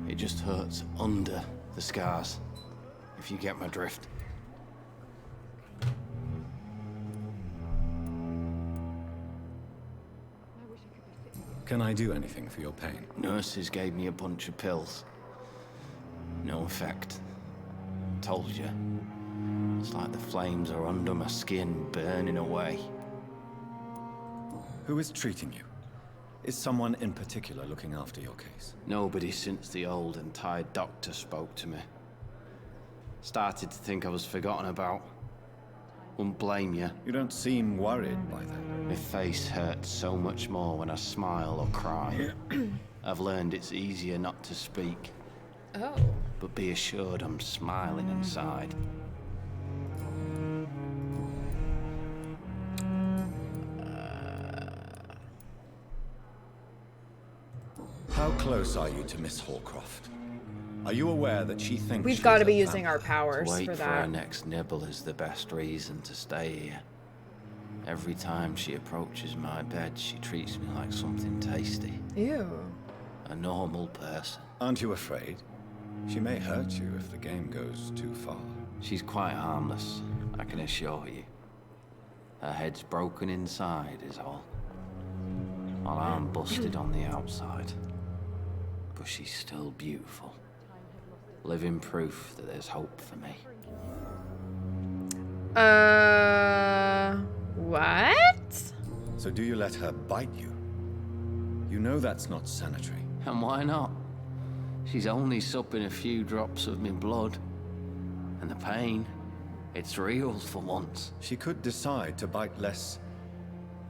Speaker 12: It just hurts under the scars, if you get my drift.
Speaker 2: Can I do anything for your pain?
Speaker 12: Nurses gave me a bunch of pills. No effect. Told you. It's like the flames are under my skin, burning away.
Speaker 2: Who is treating you? Is someone in particular looking after your case?
Speaker 12: Nobody since the old and tired doctor spoke to me. Started to think I was forgotten about. Wouldn't blame you.
Speaker 2: You don't seem worried by that.
Speaker 12: My face hurts so much more when I smile or cry. I've learned it's easier not to speak.
Speaker 1: Oh.
Speaker 12: But be assured I'm smiling inside.
Speaker 2: How close are you to Miss Hallcroft? Are you aware that she thinks
Speaker 1: We've
Speaker 2: she's
Speaker 1: got to
Speaker 2: a
Speaker 1: be using
Speaker 2: vampire?
Speaker 1: our powers
Speaker 12: To wait
Speaker 1: for
Speaker 12: for her
Speaker 1: that.
Speaker 12: next nibble is the best reason to stay here. Every time she approaches my bed, she treats me like something tasty.
Speaker 1: Ew.
Speaker 12: A normal person.
Speaker 2: Aren't you afraid? She may hurt you if the game goes too far.
Speaker 12: She's quite harmless, I can assure you. Her head's broken inside is all. While I'm busted on the outside. But she's still beautiful. Living proof that there's hope for me.
Speaker 1: What?
Speaker 2: So do you let her bite you? You know that's not sanitary.
Speaker 12: And why not? She's only supping a few drops of me blood. And the pain, it's real for once.
Speaker 2: She could decide to bite less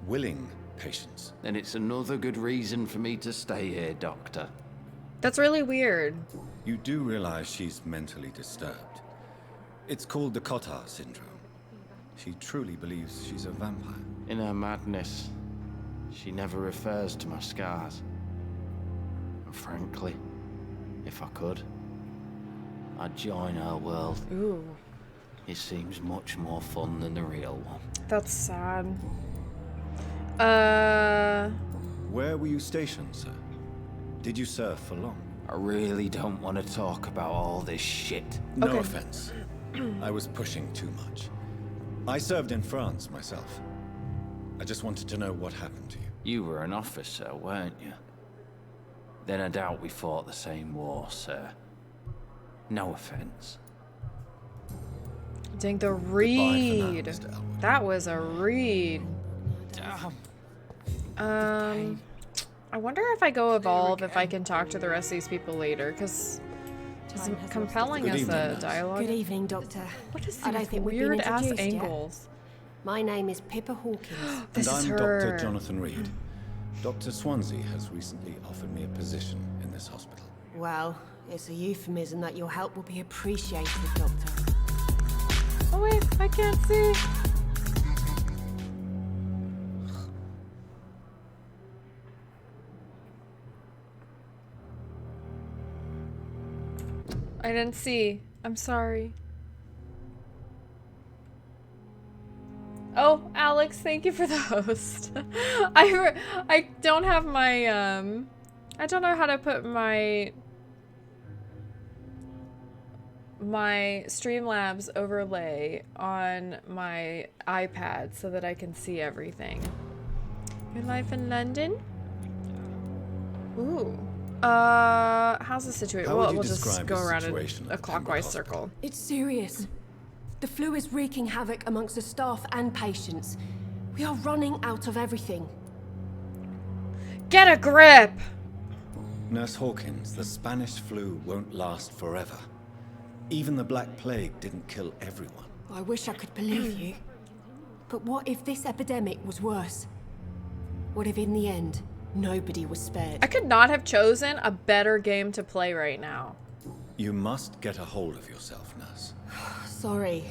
Speaker 2: willing patients.
Speaker 12: Then it's another good reason for me to stay here, Doctor.
Speaker 1: That's really weird.
Speaker 2: You do realize she's mentally disturbed. It's called the Cotard syndrome. She truly believes she's a vampire.
Speaker 12: In her madness, she never refers to my scars. And frankly, if I could, I'd join her world.
Speaker 1: Ooh.
Speaker 12: It seems much more fun than the real one.
Speaker 1: That's sad.
Speaker 2: Where were you stationed, sir? Did you serve for long?
Speaker 12: I really don't want to talk about all this shit.
Speaker 2: No offense. I was pushing too much. I served in France myself. I just wanted to know what happened to you.
Speaker 12: You were an officer, weren't you? Then I doubt we fought the same war, sir. No offense.
Speaker 1: Dang, the read.
Speaker 2: Mr. Elwood.
Speaker 1: That was a read.
Speaker 12: Damn.
Speaker 1: I wonder if I go evolve if I can talk to the rest of these people later, because it's compelling
Speaker 2: Good
Speaker 1: as
Speaker 2: evening,
Speaker 1: a
Speaker 2: nurse.
Speaker 1: dialogue.
Speaker 11: Good evening, Doctor.
Speaker 1: What is
Speaker 11: I don't
Speaker 1: these
Speaker 11: think we've been
Speaker 1: weird ass
Speaker 11: introduced yet.
Speaker 1: angles?
Speaker 11: My name is Pippa Hawkins.
Speaker 1: This
Speaker 2: And
Speaker 1: is
Speaker 2: I'm
Speaker 1: her.
Speaker 2: Dr. Jonathan Reid. Dr. Swansea has recently offered me a position in this hospital.
Speaker 11: Well, it's a euphemism that your help will be appreciated, Doctor.
Speaker 1: Oh wait, I can't see. I didn't see. I'm sorry. Oh, Alex, thank you for the host. I don't have my I don't know how to put my Streamlabs overlay on my iPad so that I can see everything. Your life in London? Ooh. How's the situation?
Speaker 2: How would
Speaker 1: Well,
Speaker 2: you
Speaker 1: we'll just
Speaker 2: describe
Speaker 1: go
Speaker 2: the
Speaker 1: around in
Speaker 2: situation
Speaker 1: a
Speaker 2: at the
Speaker 1: clockwise
Speaker 2: Pembroke
Speaker 1: circle.
Speaker 11: It's serious. The flu is wreaking havoc amongst the staff and patients. We are running out of everything.
Speaker 1: Get a grip!
Speaker 2: Nurse Hawkins, the Spanish flu won't last forever. Even the Black Plague didn't kill everyone.
Speaker 11: I wish I could believe you. But what if this epidemic was worse? What if in the end, nobody was spared?
Speaker 1: I could not have chosen a better game to play right now.
Speaker 2: You must get a hold of yourself, nurse.
Speaker 11: Sorry,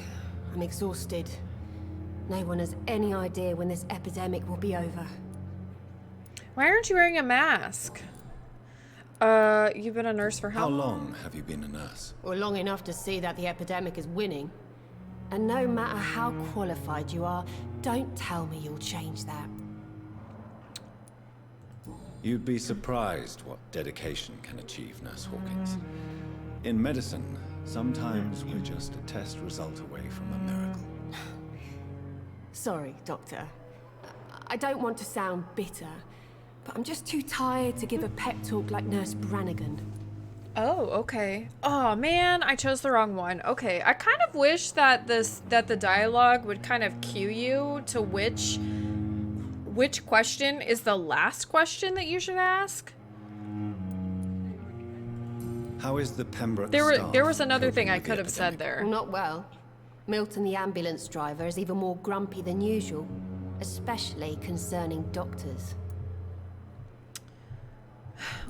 Speaker 11: I'm exhausted. No one has any idea when this epidemic will be over.
Speaker 1: Why aren't you wearing a mask? You've been a nurse for how long?
Speaker 2: How long have you been a nurse?
Speaker 11: Well, long enough to see that the epidemic is winning. And no matter how qualified you are, don't tell me you'll change that.
Speaker 2: You'd be surprised what dedication can achieve, Nurse Hawkins. In medicine, sometimes we're just a test result away from a miracle.
Speaker 11: Sorry, Doctor. I don't want to sound bitter, but I'm just too tired to give a pep talk like Nurse Brannigan.
Speaker 1: Oh, okay. Oh man, I chose the wrong one. Okay, I kind of wish that the dialogue would kind of cue you to which question is the last question that you should ask.
Speaker 2: How is the Pembroke
Speaker 1: There was another
Speaker 2: coping
Speaker 1: thing I
Speaker 2: with the
Speaker 1: could have said
Speaker 2: epidemic?
Speaker 1: there.
Speaker 11: Well, not well. Milton, the ambulance driver, is even more grumpy than usual, especially concerning doctors.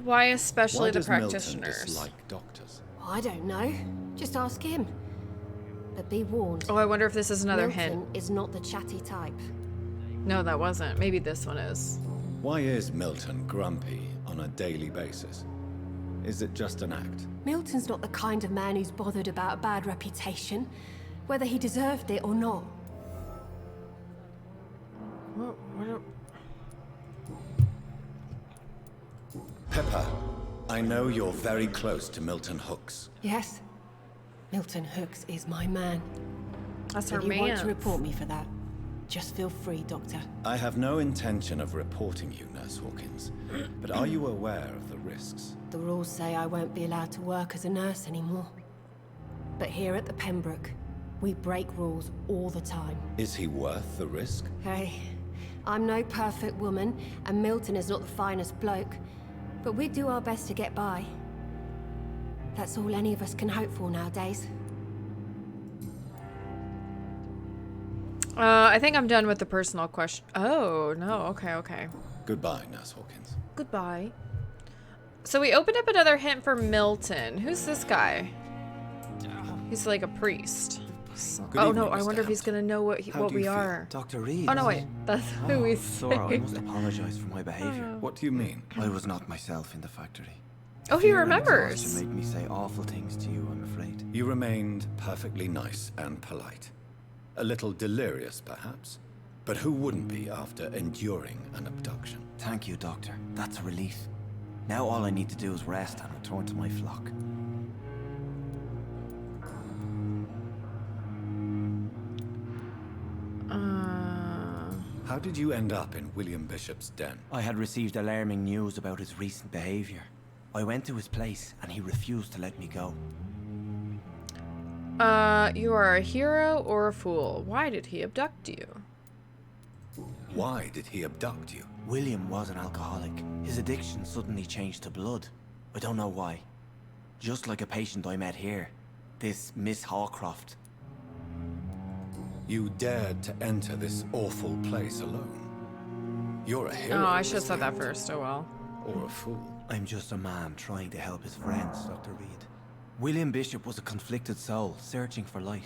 Speaker 1: Why especially
Speaker 2: Why
Speaker 1: the
Speaker 2: does Milton
Speaker 1: practitioners?
Speaker 2: dislike doctors?
Speaker 11: I don't know. Just ask him. But be warned.
Speaker 1: Oh, I wonder if this is another
Speaker 11: Milton
Speaker 1: hint.
Speaker 11: is not the chatty type.
Speaker 1: No, that wasn't. Maybe this one is.
Speaker 2: Why is Milton grumpy on a daily basis? Is it just an act?
Speaker 11: Milton's not the kind of man who's bothered about a bad reputation, whether he deserved it or not.
Speaker 2: Pepper, I know you're very close to Milton Hooks.
Speaker 11: Yes, Milton Hooks is my man.
Speaker 1: That's her
Speaker 11: If you
Speaker 1: man.
Speaker 11: want to report me for that, just feel free, Doctor.
Speaker 2: I have no intention of reporting you, Nurse Hawkins, but are you aware of the risks?
Speaker 11: The rules say I won't be allowed to work as a nurse anymore. But here at the Pembroke, we break rules all the time.
Speaker 2: Is he worth the risk?
Speaker 11: Hey, I'm no perfect woman, and Milton is not the finest bloke, but we do our best to get by. That's all any of us can hope for nowadays.
Speaker 1: I think I'm done with the personal question. Oh, no. Okay.
Speaker 2: Goodbye, Nurse Hawkins.
Speaker 1: Goodbye. So we opened up another hint for Milton. Who's this guy? He's like a priest.
Speaker 2: Good
Speaker 1: Oh
Speaker 2: evening,
Speaker 1: no, I
Speaker 2: Mr.
Speaker 1: wonder if he's
Speaker 2: Hampton.
Speaker 1: gonna know what
Speaker 2: How
Speaker 1: what
Speaker 2: do
Speaker 1: we
Speaker 2: you feel?
Speaker 1: are.
Speaker 13: Dr. Reid.
Speaker 1: Oh no, wait, that's who he's
Speaker 13: Sora, I
Speaker 1: saying.
Speaker 13: must apologize for my behavior.
Speaker 2: What do you mean?
Speaker 13: I was not myself in the factory.
Speaker 1: Oh, he
Speaker 13: Fear and
Speaker 1: remembers.
Speaker 13: exhaustion made me say awful things to you, I'm afraid.
Speaker 2: You remained perfectly nice and polite. A little delirious, perhaps. But who wouldn't be after enduring an abduction?
Speaker 13: Thank you, Doctor. That's a relief. Now all I need to do is rest and return to my flock.
Speaker 2: How did you end up in William Bishop's den?
Speaker 13: I had received alarming news about his recent behavior. I went to his place and he refused to let me go.
Speaker 1: You are a hero or a fool. Why did he abduct you?
Speaker 2: Why did he abduct you?
Speaker 13: William was an alcoholic. His addiction suddenly changed to blood. I don't know why. Just like a patient I met here. This Miss Hawcroft.
Speaker 2: You dared to enter this awful place alone. You're a hero.
Speaker 1: Oh, I should have
Speaker 2: Mr.
Speaker 1: said that
Speaker 2: Hampton.
Speaker 1: first. Oh well.
Speaker 2: Or a fool.
Speaker 13: I'm just a man trying to help his friends, Dr. Reid. William Bishop was a conflicted soul, searching for light.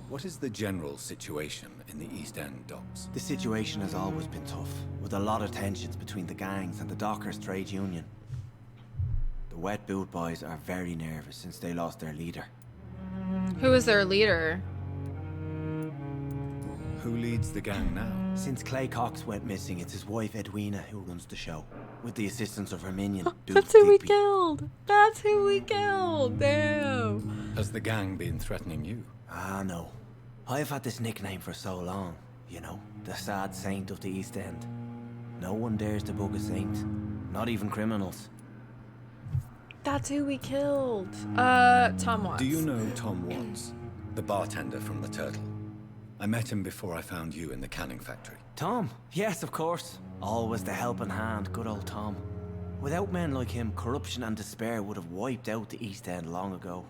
Speaker 2: What is the general situation in the East End docks?
Speaker 13: The situation has always been tough, with a lot of tensions between the gangs and the Dockers' trade union. The Wet Boot Boys are very nervous since they lost their leader.
Speaker 1: Who is their leader?
Speaker 2: Who leads the gang now?
Speaker 13: Since Clay Cox went missing, it's his wife Edwina who runs the show, with the assistance of her minion,
Speaker 1: That's who we killed. That's who we killed. Damn.
Speaker 2: Has the gang been threatening you?
Speaker 13: Ah, no. I've had this nickname for so long, you know, the sad saint of the East End. No one dares to bug a saint, not even criminals.
Speaker 1: That's who we killed. Tom Watts.
Speaker 2: Do you know Tom Watts, the bartender from the Turtle? I met him before I found you in the canning factory.
Speaker 13: Tom? Yes, of course. Always the helping hand, good old Tom. Without men like him, corruption and despair would have wiped out the East End long ago.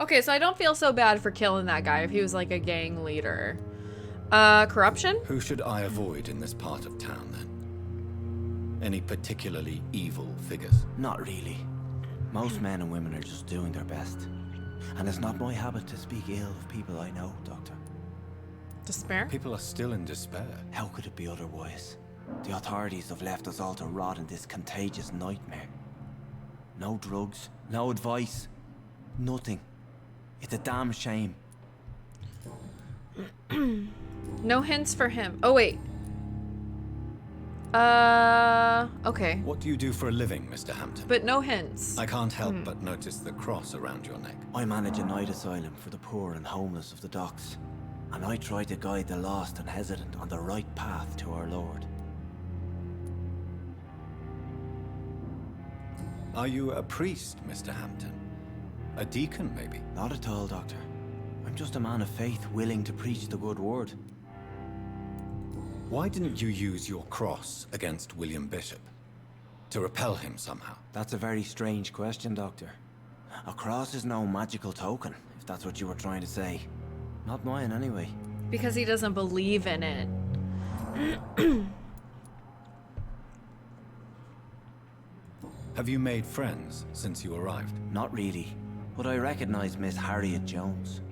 Speaker 1: Okay, so I don't feel so bad for killing that guy if he was like a gang leader. Corruption?
Speaker 2: Who should I avoid in this part of town, then? Any particularly evil figures?
Speaker 13: Not really. Most men and women are just doing their best. And it's not my habit to speak ill of people I know, Doctor.
Speaker 1: Despair?
Speaker 2: People are still in despair.
Speaker 13: How could it be otherwise? The authorities have left us all to rot in this contagious nightmare. No drugs, no advice, nothing. It's a damn shame.
Speaker 1: No hints for him. Oh, wait. Okay.
Speaker 2: What do you do for a living, Mr. Hampton?
Speaker 1: But no hints.
Speaker 2: I can't help but notice the cross around your neck.
Speaker 13: I manage a night asylum for the poor and homeless of the docks. And I try to guide the lost and hesitant on the right path to our Lord.
Speaker 2: Are you a priest, Mr. Hampton? A deacon, maybe?
Speaker 13: Not at all, Doctor. I'm just a man of faith willing to preach the good word.
Speaker 2: Why didn't you use your cross against William Bishop? To repel him somehow?
Speaker 13: That's a very strange question, Doctor. A cross is no magical token, if that's what you were trying to say. Not mine, anyway.
Speaker 1: Because he doesn't believe in it.
Speaker 2: Have you made friends since you arrived?
Speaker 13: Not really, but I recognize Miss Harriet Jones.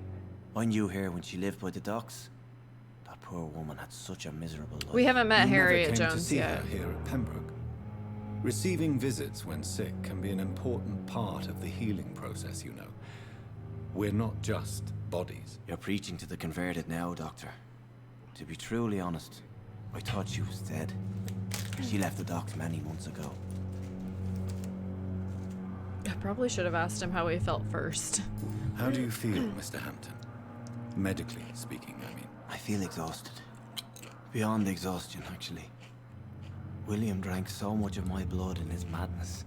Speaker 13: I knew her when she lived by the docks. That poor woman had such a miserable life.
Speaker 1: We haven't met
Speaker 2: You
Speaker 1: Harriet
Speaker 2: never came
Speaker 1: Jones
Speaker 2: to see
Speaker 1: yet.
Speaker 2: her here at Pembroke. Receiving visits when sick can be an important part of the healing process, you know. We're not just bodies.
Speaker 13: You're preaching to the converted now, Doctor. To be truly honest, I thought she was dead. She left the docks many months ago.
Speaker 1: I probably should have asked him how he felt first.
Speaker 2: How do you feel, Mr. Hampton? Medically speaking, I mean.
Speaker 13: I feel exhausted. Beyond exhaustion, actually. William drank so much of my blood in his madness.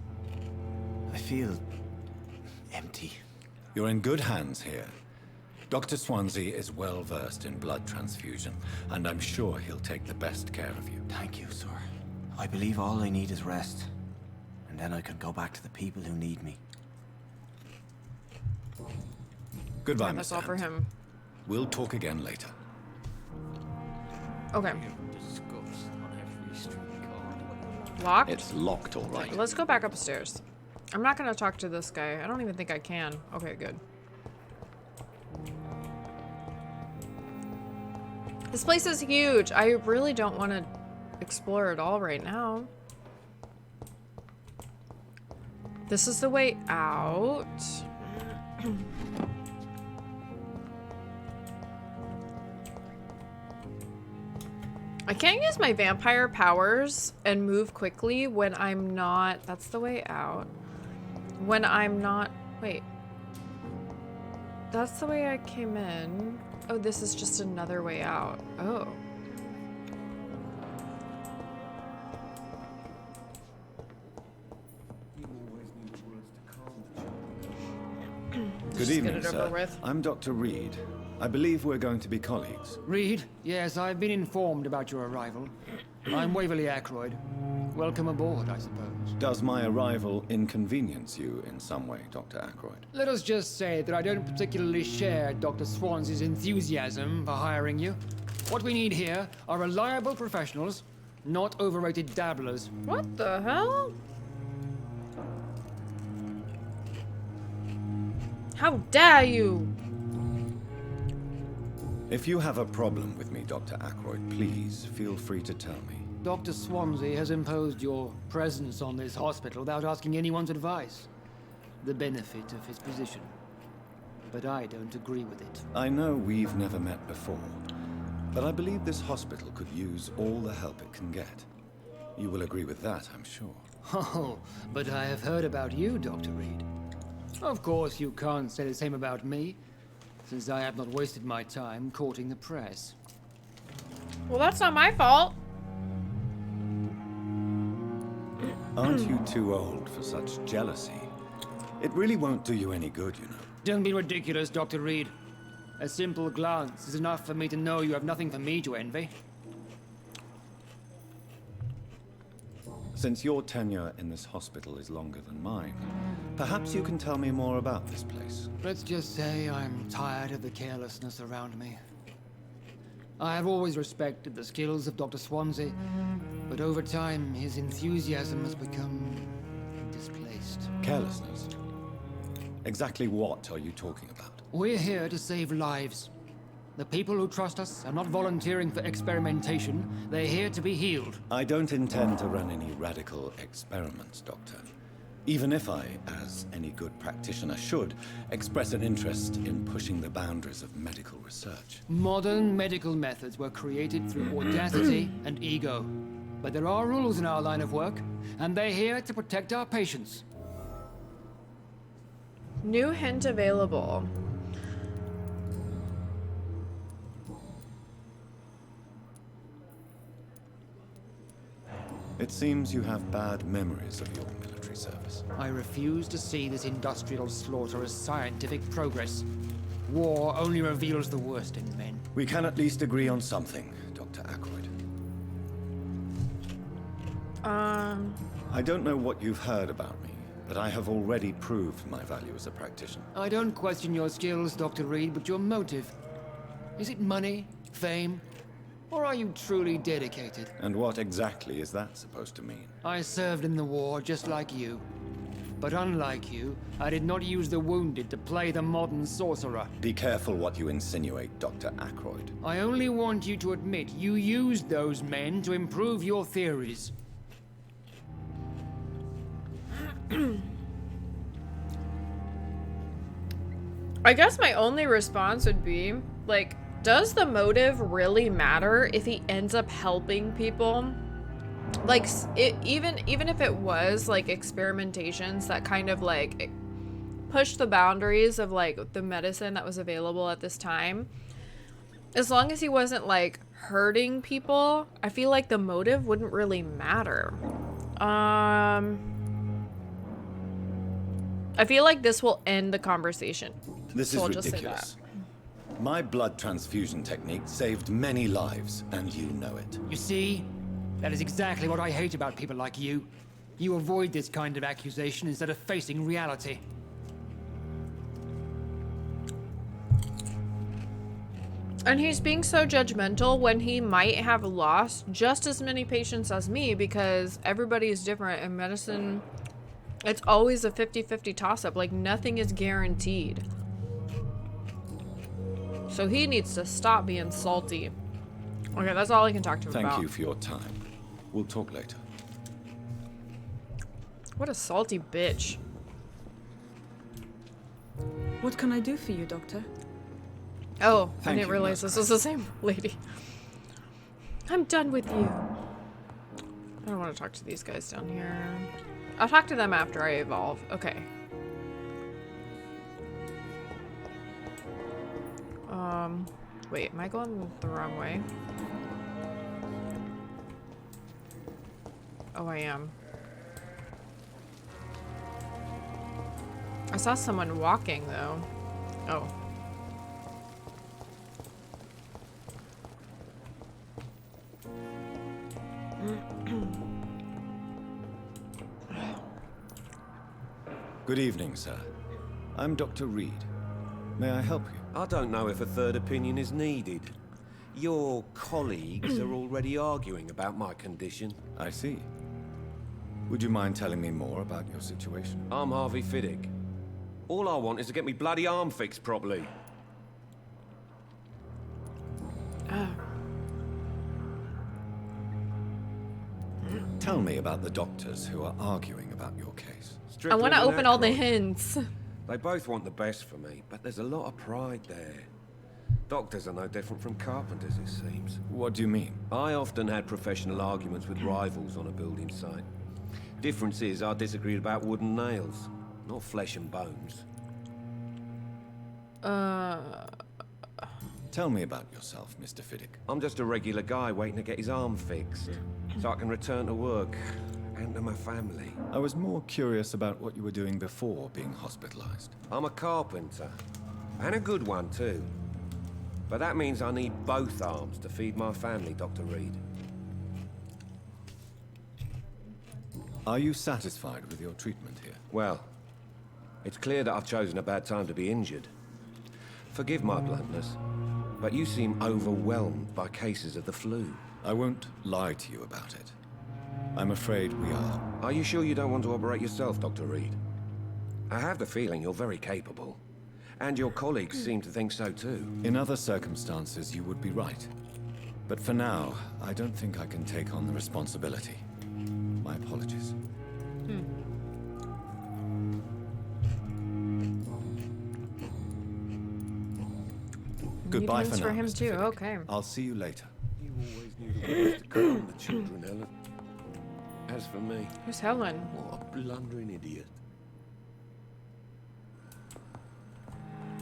Speaker 13: I feel empty.
Speaker 2: You're in good hands here. Dr. Swansea is well versed in blood transfusion, and I'm sure he'll take the best care of you.
Speaker 13: Thank you, sir. I believe all I need is rest. And then I can go back to the people who need me.
Speaker 2: Goodbye,
Speaker 1: Yeah, that's
Speaker 2: Mr.
Speaker 1: all for
Speaker 2: Hampton.
Speaker 1: him.
Speaker 2: We'll talk again later.
Speaker 1: Okay. Locked?
Speaker 2: It's locked, all right.
Speaker 1: Let's go back upstairs. I'm not gonna talk to this guy. I don't even think I can. Okay, good. This place is huge. I really don't want to explore it all right now. This is the way out. I can't use my vampire powers and move quickly when I'm not... That's the way out. When I'm not... Wait. That's the way I came in. Oh, this is just another way out. Oh.
Speaker 2: Good evening, sir. I'm Dr. Reid. I believe we're going to be colleagues.
Speaker 14: Reid? Yes, I've been informed about your arrival. I'm Waverly Ackroyd. Welcome aboard, I suppose.
Speaker 2: Does my arrival inconvenience you in some way, Dr. Ackroyd?
Speaker 14: Let us just say that I don't particularly share Dr. Swansea's enthusiasm for hiring you. What we need here are reliable professionals, not overrated dabblers.
Speaker 1: What the hell? How dare you?
Speaker 2: If you have a problem with me, Dr. Ackroyd, please feel free to tell me.
Speaker 14: Dr. Swansea has imposed your presence on this hospital without asking anyone's advice. The benefit of his position. But I don't agree with it.
Speaker 2: I know we've never met before, but I believe this hospital could use all the help it can get. You will agree with that, I'm sure.
Speaker 14: Oh, but I have heard about you, Dr. Reid. Of course, you can't say the same about me, since I have not wasted my time courting the press.
Speaker 1: Well, that's not my fault.
Speaker 2: Aren't you too old for such jealousy? It really won't do you any good, you know.
Speaker 14: Don't be ridiculous, Dr. Reid. A simple glance is enough for me to know you have nothing for me to envy.
Speaker 2: Since your tenure in this hospital is longer than mine, perhaps you can tell me more about this place.
Speaker 14: Let's just say I'm tired of the carelessness around me. I have always respected the skills of Dr. Swansea, but over time his enthusiasm has become displaced.
Speaker 2: Carelessness? Exactly what are you talking about?
Speaker 14: We're here to save lives. The people who trust us are not volunteering for experimentation. They're here to be healed.
Speaker 2: I don't intend to run any radical experiments, Doctor. Even if I, as any good practitioner should, express an interest in pushing the boundaries of medical research.
Speaker 14: Modern medical methods were created through audacity and ego. But there are rules in our line of work, and they're here to protect our patients.
Speaker 1: New hint available.
Speaker 2: It seems you have bad memories of your military service.
Speaker 14: I refuse to see this industrial slaughter as scientific progress. War only reveals the worst in men.
Speaker 2: We can at least agree on something, Dr. Ackroyd. I don't know what you've heard about me, but I have already proved my value as a practitioner.
Speaker 14: I don't question your skills, Dr. Reid, but your motive. Is it money, fame, or are you truly dedicated?
Speaker 2: And what exactly is that supposed to mean?
Speaker 14: I served in the war just like you. But unlike you, I did not use the wounded to play the modern sorcerer.
Speaker 2: Be careful what you insinuate, Dr. Ackroyd.
Speaker 14: I only want you to admit you used those men to improve your theories.
Speaker 1: I guess my only response would be, like, does the motive really matter if he ends up helping people? Like, even if it was, like, experimentations that kind of, like, pushed the boundaries of, like, the medicine that was available at this time, as long as he wasn't, like, hurting people, I feel like the motive wouldn't really matter. I feel like this will end the conversation.
Speaker 2: This
Speaker 1: So
Speaker 2: is
Speaker 1: I'll just say
Speaker 2: ridiculous. My blood transfusion technique saved many lives, and you know it.
Speaker 14: You see? That is exactly what I hate about people like you. You avoid this kind of accusation instead of facing reality.
Speaker 1: And he's being so judgmental when he might have lost just as many patients as me, because everybody is different in medicine. It's always a 50-50 toss-up. Like, nothing is guaranteed. So he needs to stop being salty. Okay, that's all I can talk to him about.
Speaker 2: Thank you for your time. We'll talk later.
Speaker 1: What a salty bitch.
Speaker 4: What can I do for you, Doctor?
Speaker 1: Oh, I
Speaker 2: Thank
Speaker 1: didn't
Speaker 2: you,
Speaker 1: realize this was the same lady. I'm done with you. I don't want to talk to these guys down here. I'll talk to them after I evolve. Okay. Wait, am I going the wrong way? Oh, I am. I saw someone walking, though. Oh.
Speaker 2: Good evening, sir. I'm Dr. Reid. May I help you?
Speaker 3: I don't know if a third opinion is needed. Your colleagues are already arguing about my condition.
Speaker 2: I see. Would you mind telling me more about your situation?
Speaker 3: I'm Harvey Fiddick. All I want is to get me bloody arm fixed properly.
Speaker 2: Tell me about the doctors who are arguing about your case.
Speaker 1: I want to
Speaker 3: Strickland and
Speaker 1: open all the
Speaker 3: Ackroyd.
Speaker 1: hints.
Speaker 3: They both want the best for me, but there's a lot of pride there. Doctors are no different from carpenters, it seems.
Speaker 2: What do you mean?
Speaker 3: I often had professional arguments with rivals on a building site. Difference is, I disagreed about wooden nails, not flesh and bones.
Speaker 2: Tell me about yourself, Mr. Fiddick.
Speaker 3: I'm just a regular guy waiting to get his arm fixed, so I can return to work and to my family.
Speaker 2: I was more curious about what you were doing before being hospitalized.
Speaker 3: I'm a carpenter, and a good one too. But that means I need both arms to feed my family, Dr. Reid.
Speaker 2: Are you satisfied with your treatment here?
Speaker 3: Well, it's clear that I've chosen a bad time to be injured. Forgive my bluntness, but you seem overwhelmed by cases of the flu.
Speaker 2: I won't lie to you about it. I'm afraid we are.
Speaker 3: Are you sure you don't want to operate yourself, Dr. Reid? I have the feeling you're very capable. And your colleagues seem to think so too.
Speaker 2: In other circumstances, you would be right. But for now, I don't think I can take on the responsibility. My apologies. Goodbye for now,
Speaker 1: him
Speaker 2: Mr.
Speaker 1: too.
Speaker 2: Fiddick.
Speaker 1: Okay.
Speaker 2: I'll see you later.
Speaker 3: You always knew the ways to calm the children, Helen. As for me,
Speaker 1: Who's Helen?
Speaker 3: what a blundering idiot.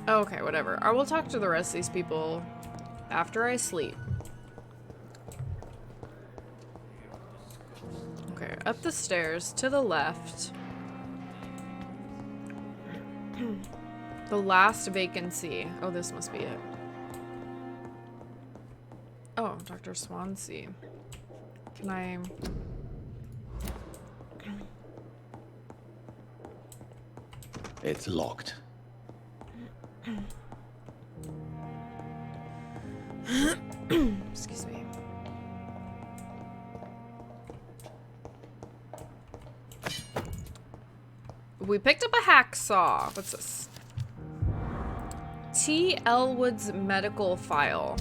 Speaker 1: Okay, whatever. I will talk to the rest of these people after I sleep. Okay, up the stairs to the left. The last vacancy. Oh, this must be it. Oh, Dr. Swansea. Can I...
Speaker 2: It's locked.
Speaker 1: Excuse me. We picked up a hacksaw. What's this? T. Elwood's medical file.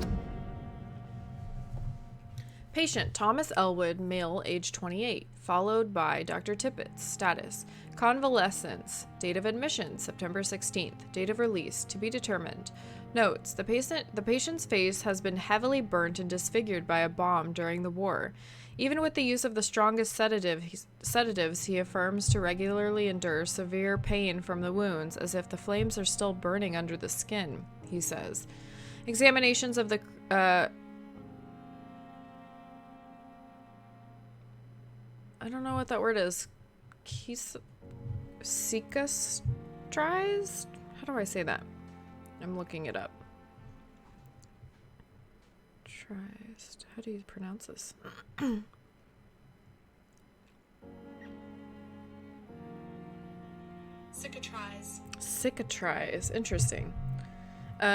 Speaker 1: Patient Thomas Elwood, male, age 28, followed by Dr. Tippett's. Status: convalescence. Date of admission: September 16th. Date of release: to be determined. Notes: the patient's face has been heavily burnt and disfigured by a bomb during the war. Even with the use of the strongest sedatives, he affirms to regularly endure severe pain from the wounds, as if the flames are still burning under the skin, he says. Examinations of the... I don't know what that word is. Cicastrized? How do I say that? I'm looking it up. Trized. How do you pronounce this? Cicatrize. Interesting.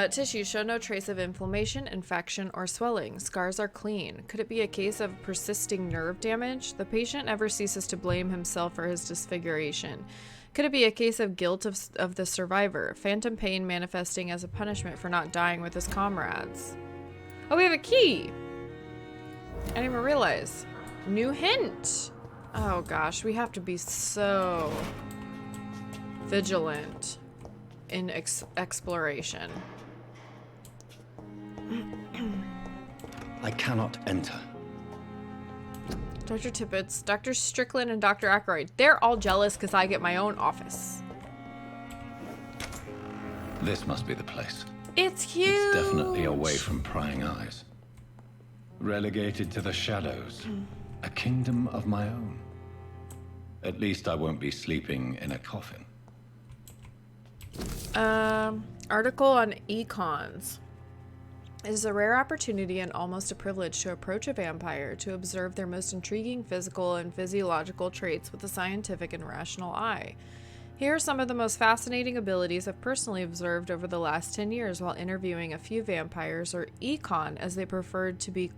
Speaker 1: Tissues show no trace of inflammation, infection, or swelling. Scars are clean. Could it be a case of persisting nerve damage? The patient never ceases to blame himself for his disfiguration. Could it be a case of guilt of the survivor? Phantom pain manifesting as a punishment for not dying with his comrades. Oh, we have a key! I didn't even realize. New hint! Oh gosh, we have to be so vigilant in exploration.
Speaker 2: I cannot enter.
Speaker 1: Dr. Tippett's, Dr. Strickland, and Dr. Ackroyd. They're all jealous because I get my own office.
Speaker 2: This must be the place.
Speaker 1: It's huge!
Speaker 2: It's definitely away from prying eyes. Relegated to the shadows. A kingdom of my own. At least I won't be sleeping in a coffin.
Speaker 1: Article on econs. It is a rare opportunity and almost a privilege to approach a vampire to observe their most intriguing physical and physiological traits with a scientific and rational eye. Here are some of the most fascinating abilities I've personally observed over the last 10 years while interviewing a few vampires, or econ as they preferred to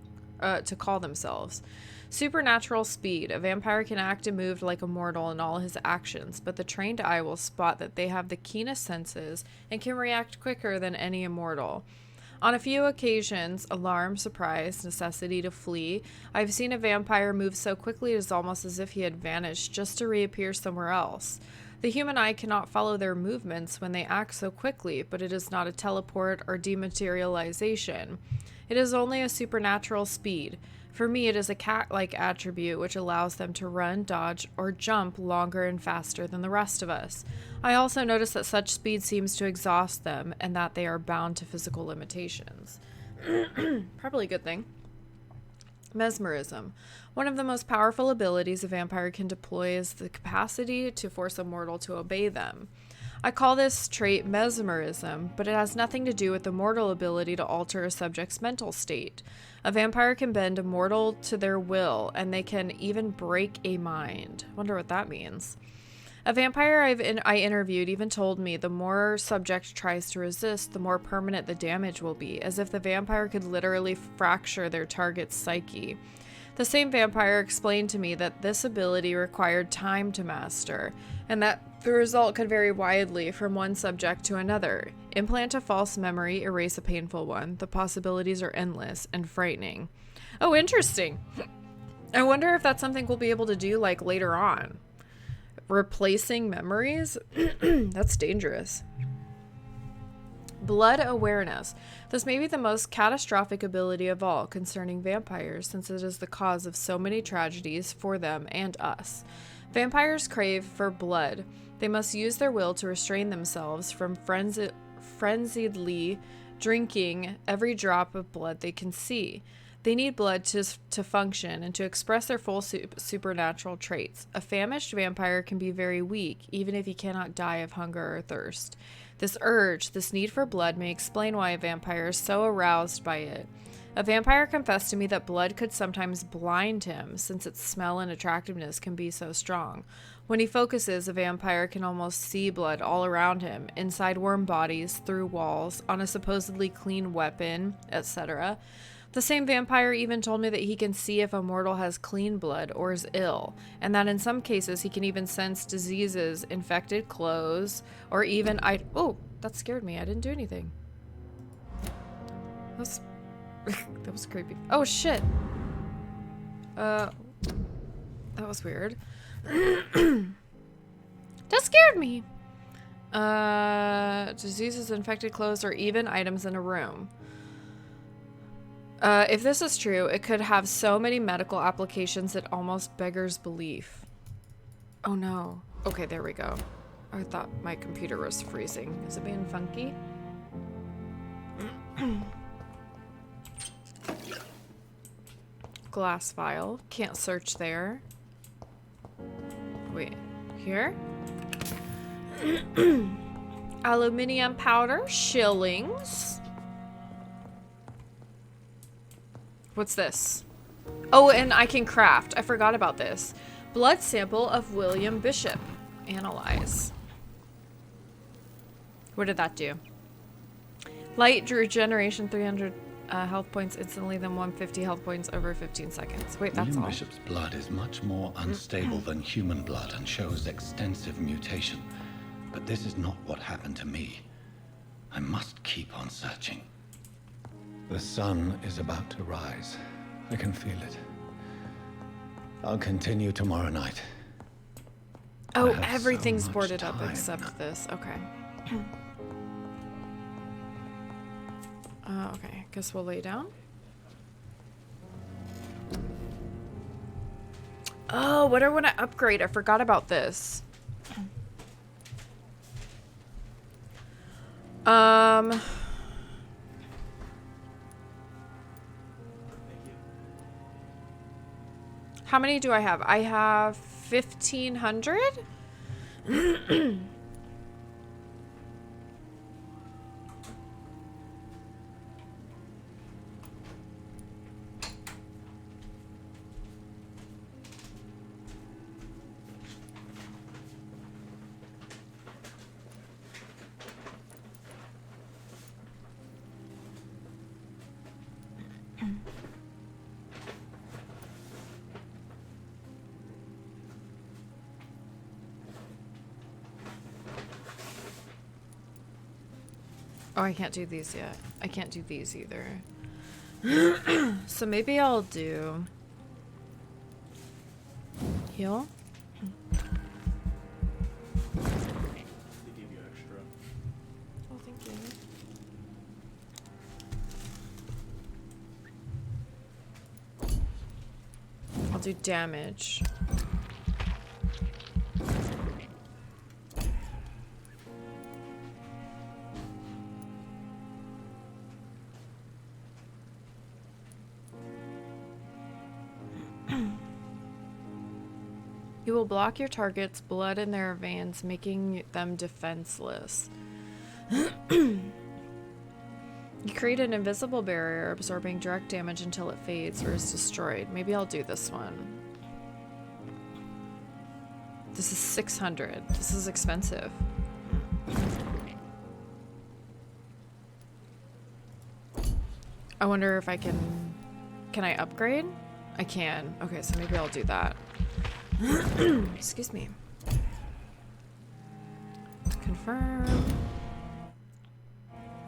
Speaker 1: call themselves. Supernatural speed. A vampire can act and move like a mortal in all his actions, but the trained eye will spot that they have the keenest senses and can react quicker than any immortal. On a few occasions, alarm, surprise, necessity to flee, I've seen a vampire move so quickly it is almost as if he had vanished just to reappear somewhere else. The human eye cannot follow their movements when they act so quickly, but it is not a teleport or dematerialization. It is only a supernatural speed. For me, it is a cat-like attribute which allows them to run, dodge, or jump longer and faster than the rest of us. I also notice that such speed seems to exhaust them and that they are bound to physical limitations. Probably a good thing. Mesmerism. One of the most powerful abilities a vampire can deploy is the capacity to force a mortal to obey them. I call this trait mesmerism, but it has nothing to do with the mortal ability to alter a subject's mental state. A vampire can bend a mortal to their will, and they can even break a mind. Wonder what that means. A vampire I interviewed even told me the more subject tries to resist, the more permanent the damage will be, as if the vampire could literally fracture their target's psyche. The same vampire explained to me that this ability required time to master, and that the result could vary widely from one subject to another. Implant a false memory, erase a painful one. The possibilities are endless and frightening. Oh, interesting. I wonder if that's something we'll be able to do, like, later on. Replacing memories? That's dangerous. Blood awareness. This may be the most catastrophic ability of all concerning vampires, since it is the cause of so many tragedies for them and us. Vampires crave for blood. They must use their will to restrain themselves from frenziedly drinking every drop of blood they can see. They need blood to function and to express their full supernatural traits. A famished vampire can be very weak, even if he cannot die of hunger or thirst. This urge, this need for blood, may explain why a vampire is so aroused by it. A vampire confessed to me that blood could sometimes blind him, since its smell and attractiveness can be so strong. When he focuses, a vampire can almost see blood all around him, inside worm bodies, through walls, on a supposedly clean weapon, etc. The same vampire even told me that he can see if a mortal has clean blood or is ill, and that in some cases he can even sense diseases, infected clothes, or even oh, that scared me. I didn't do anything. That was creepy. Oh shit. That was weird. That scared me. Diseases, infected clothes, or even items in a room. If this is true, it could have so many medical applications it almost beggars belief. Oh no. Okay, there we go. I thought my computer was freezing. Is it being funky? Glass vial. Can't search there. Wait, here? Aluminium powder, shillings. What's this? Oh, and I can craft. I forgot about this. Blood sample of William Bishop. Analyze. What did that do? Light regeneration 300 health points instantly, then 150 health points over 15 seconds. Wait, that's
Speaker 2: William
Speaker 1: all.
Speaker 2: Bishop's blood is much more unstable than human blood and shows extensive mutation. But this is not what happened to me. I must keep on searching. The sun is about to rise. I can feel it. I'll continue tomorrow night.
Speaker 1: Oh, everything's boarded up except this. Okay. Okay, guess we'll lay down. Oh, what do I want to upgrade? I forgot about this. How many do I have? I have 1,500? Oh, I can't do these yet. I can't do these either. So maybe I'll do... heal?
Speaker 7: They give you extra.
Speaker 1: Oh, thank you. I'll do damage. You will block your target's blood in their veins, making them defenseless. You create an invisible barrier, absorbing direct damage until it fades or is destroyed. Maybe I'll do this one. This is 600. This is expensive. I wonder if I can... Can I upgrade? I can. Okay, so maybe I'll do that. Excuse me. Confirm.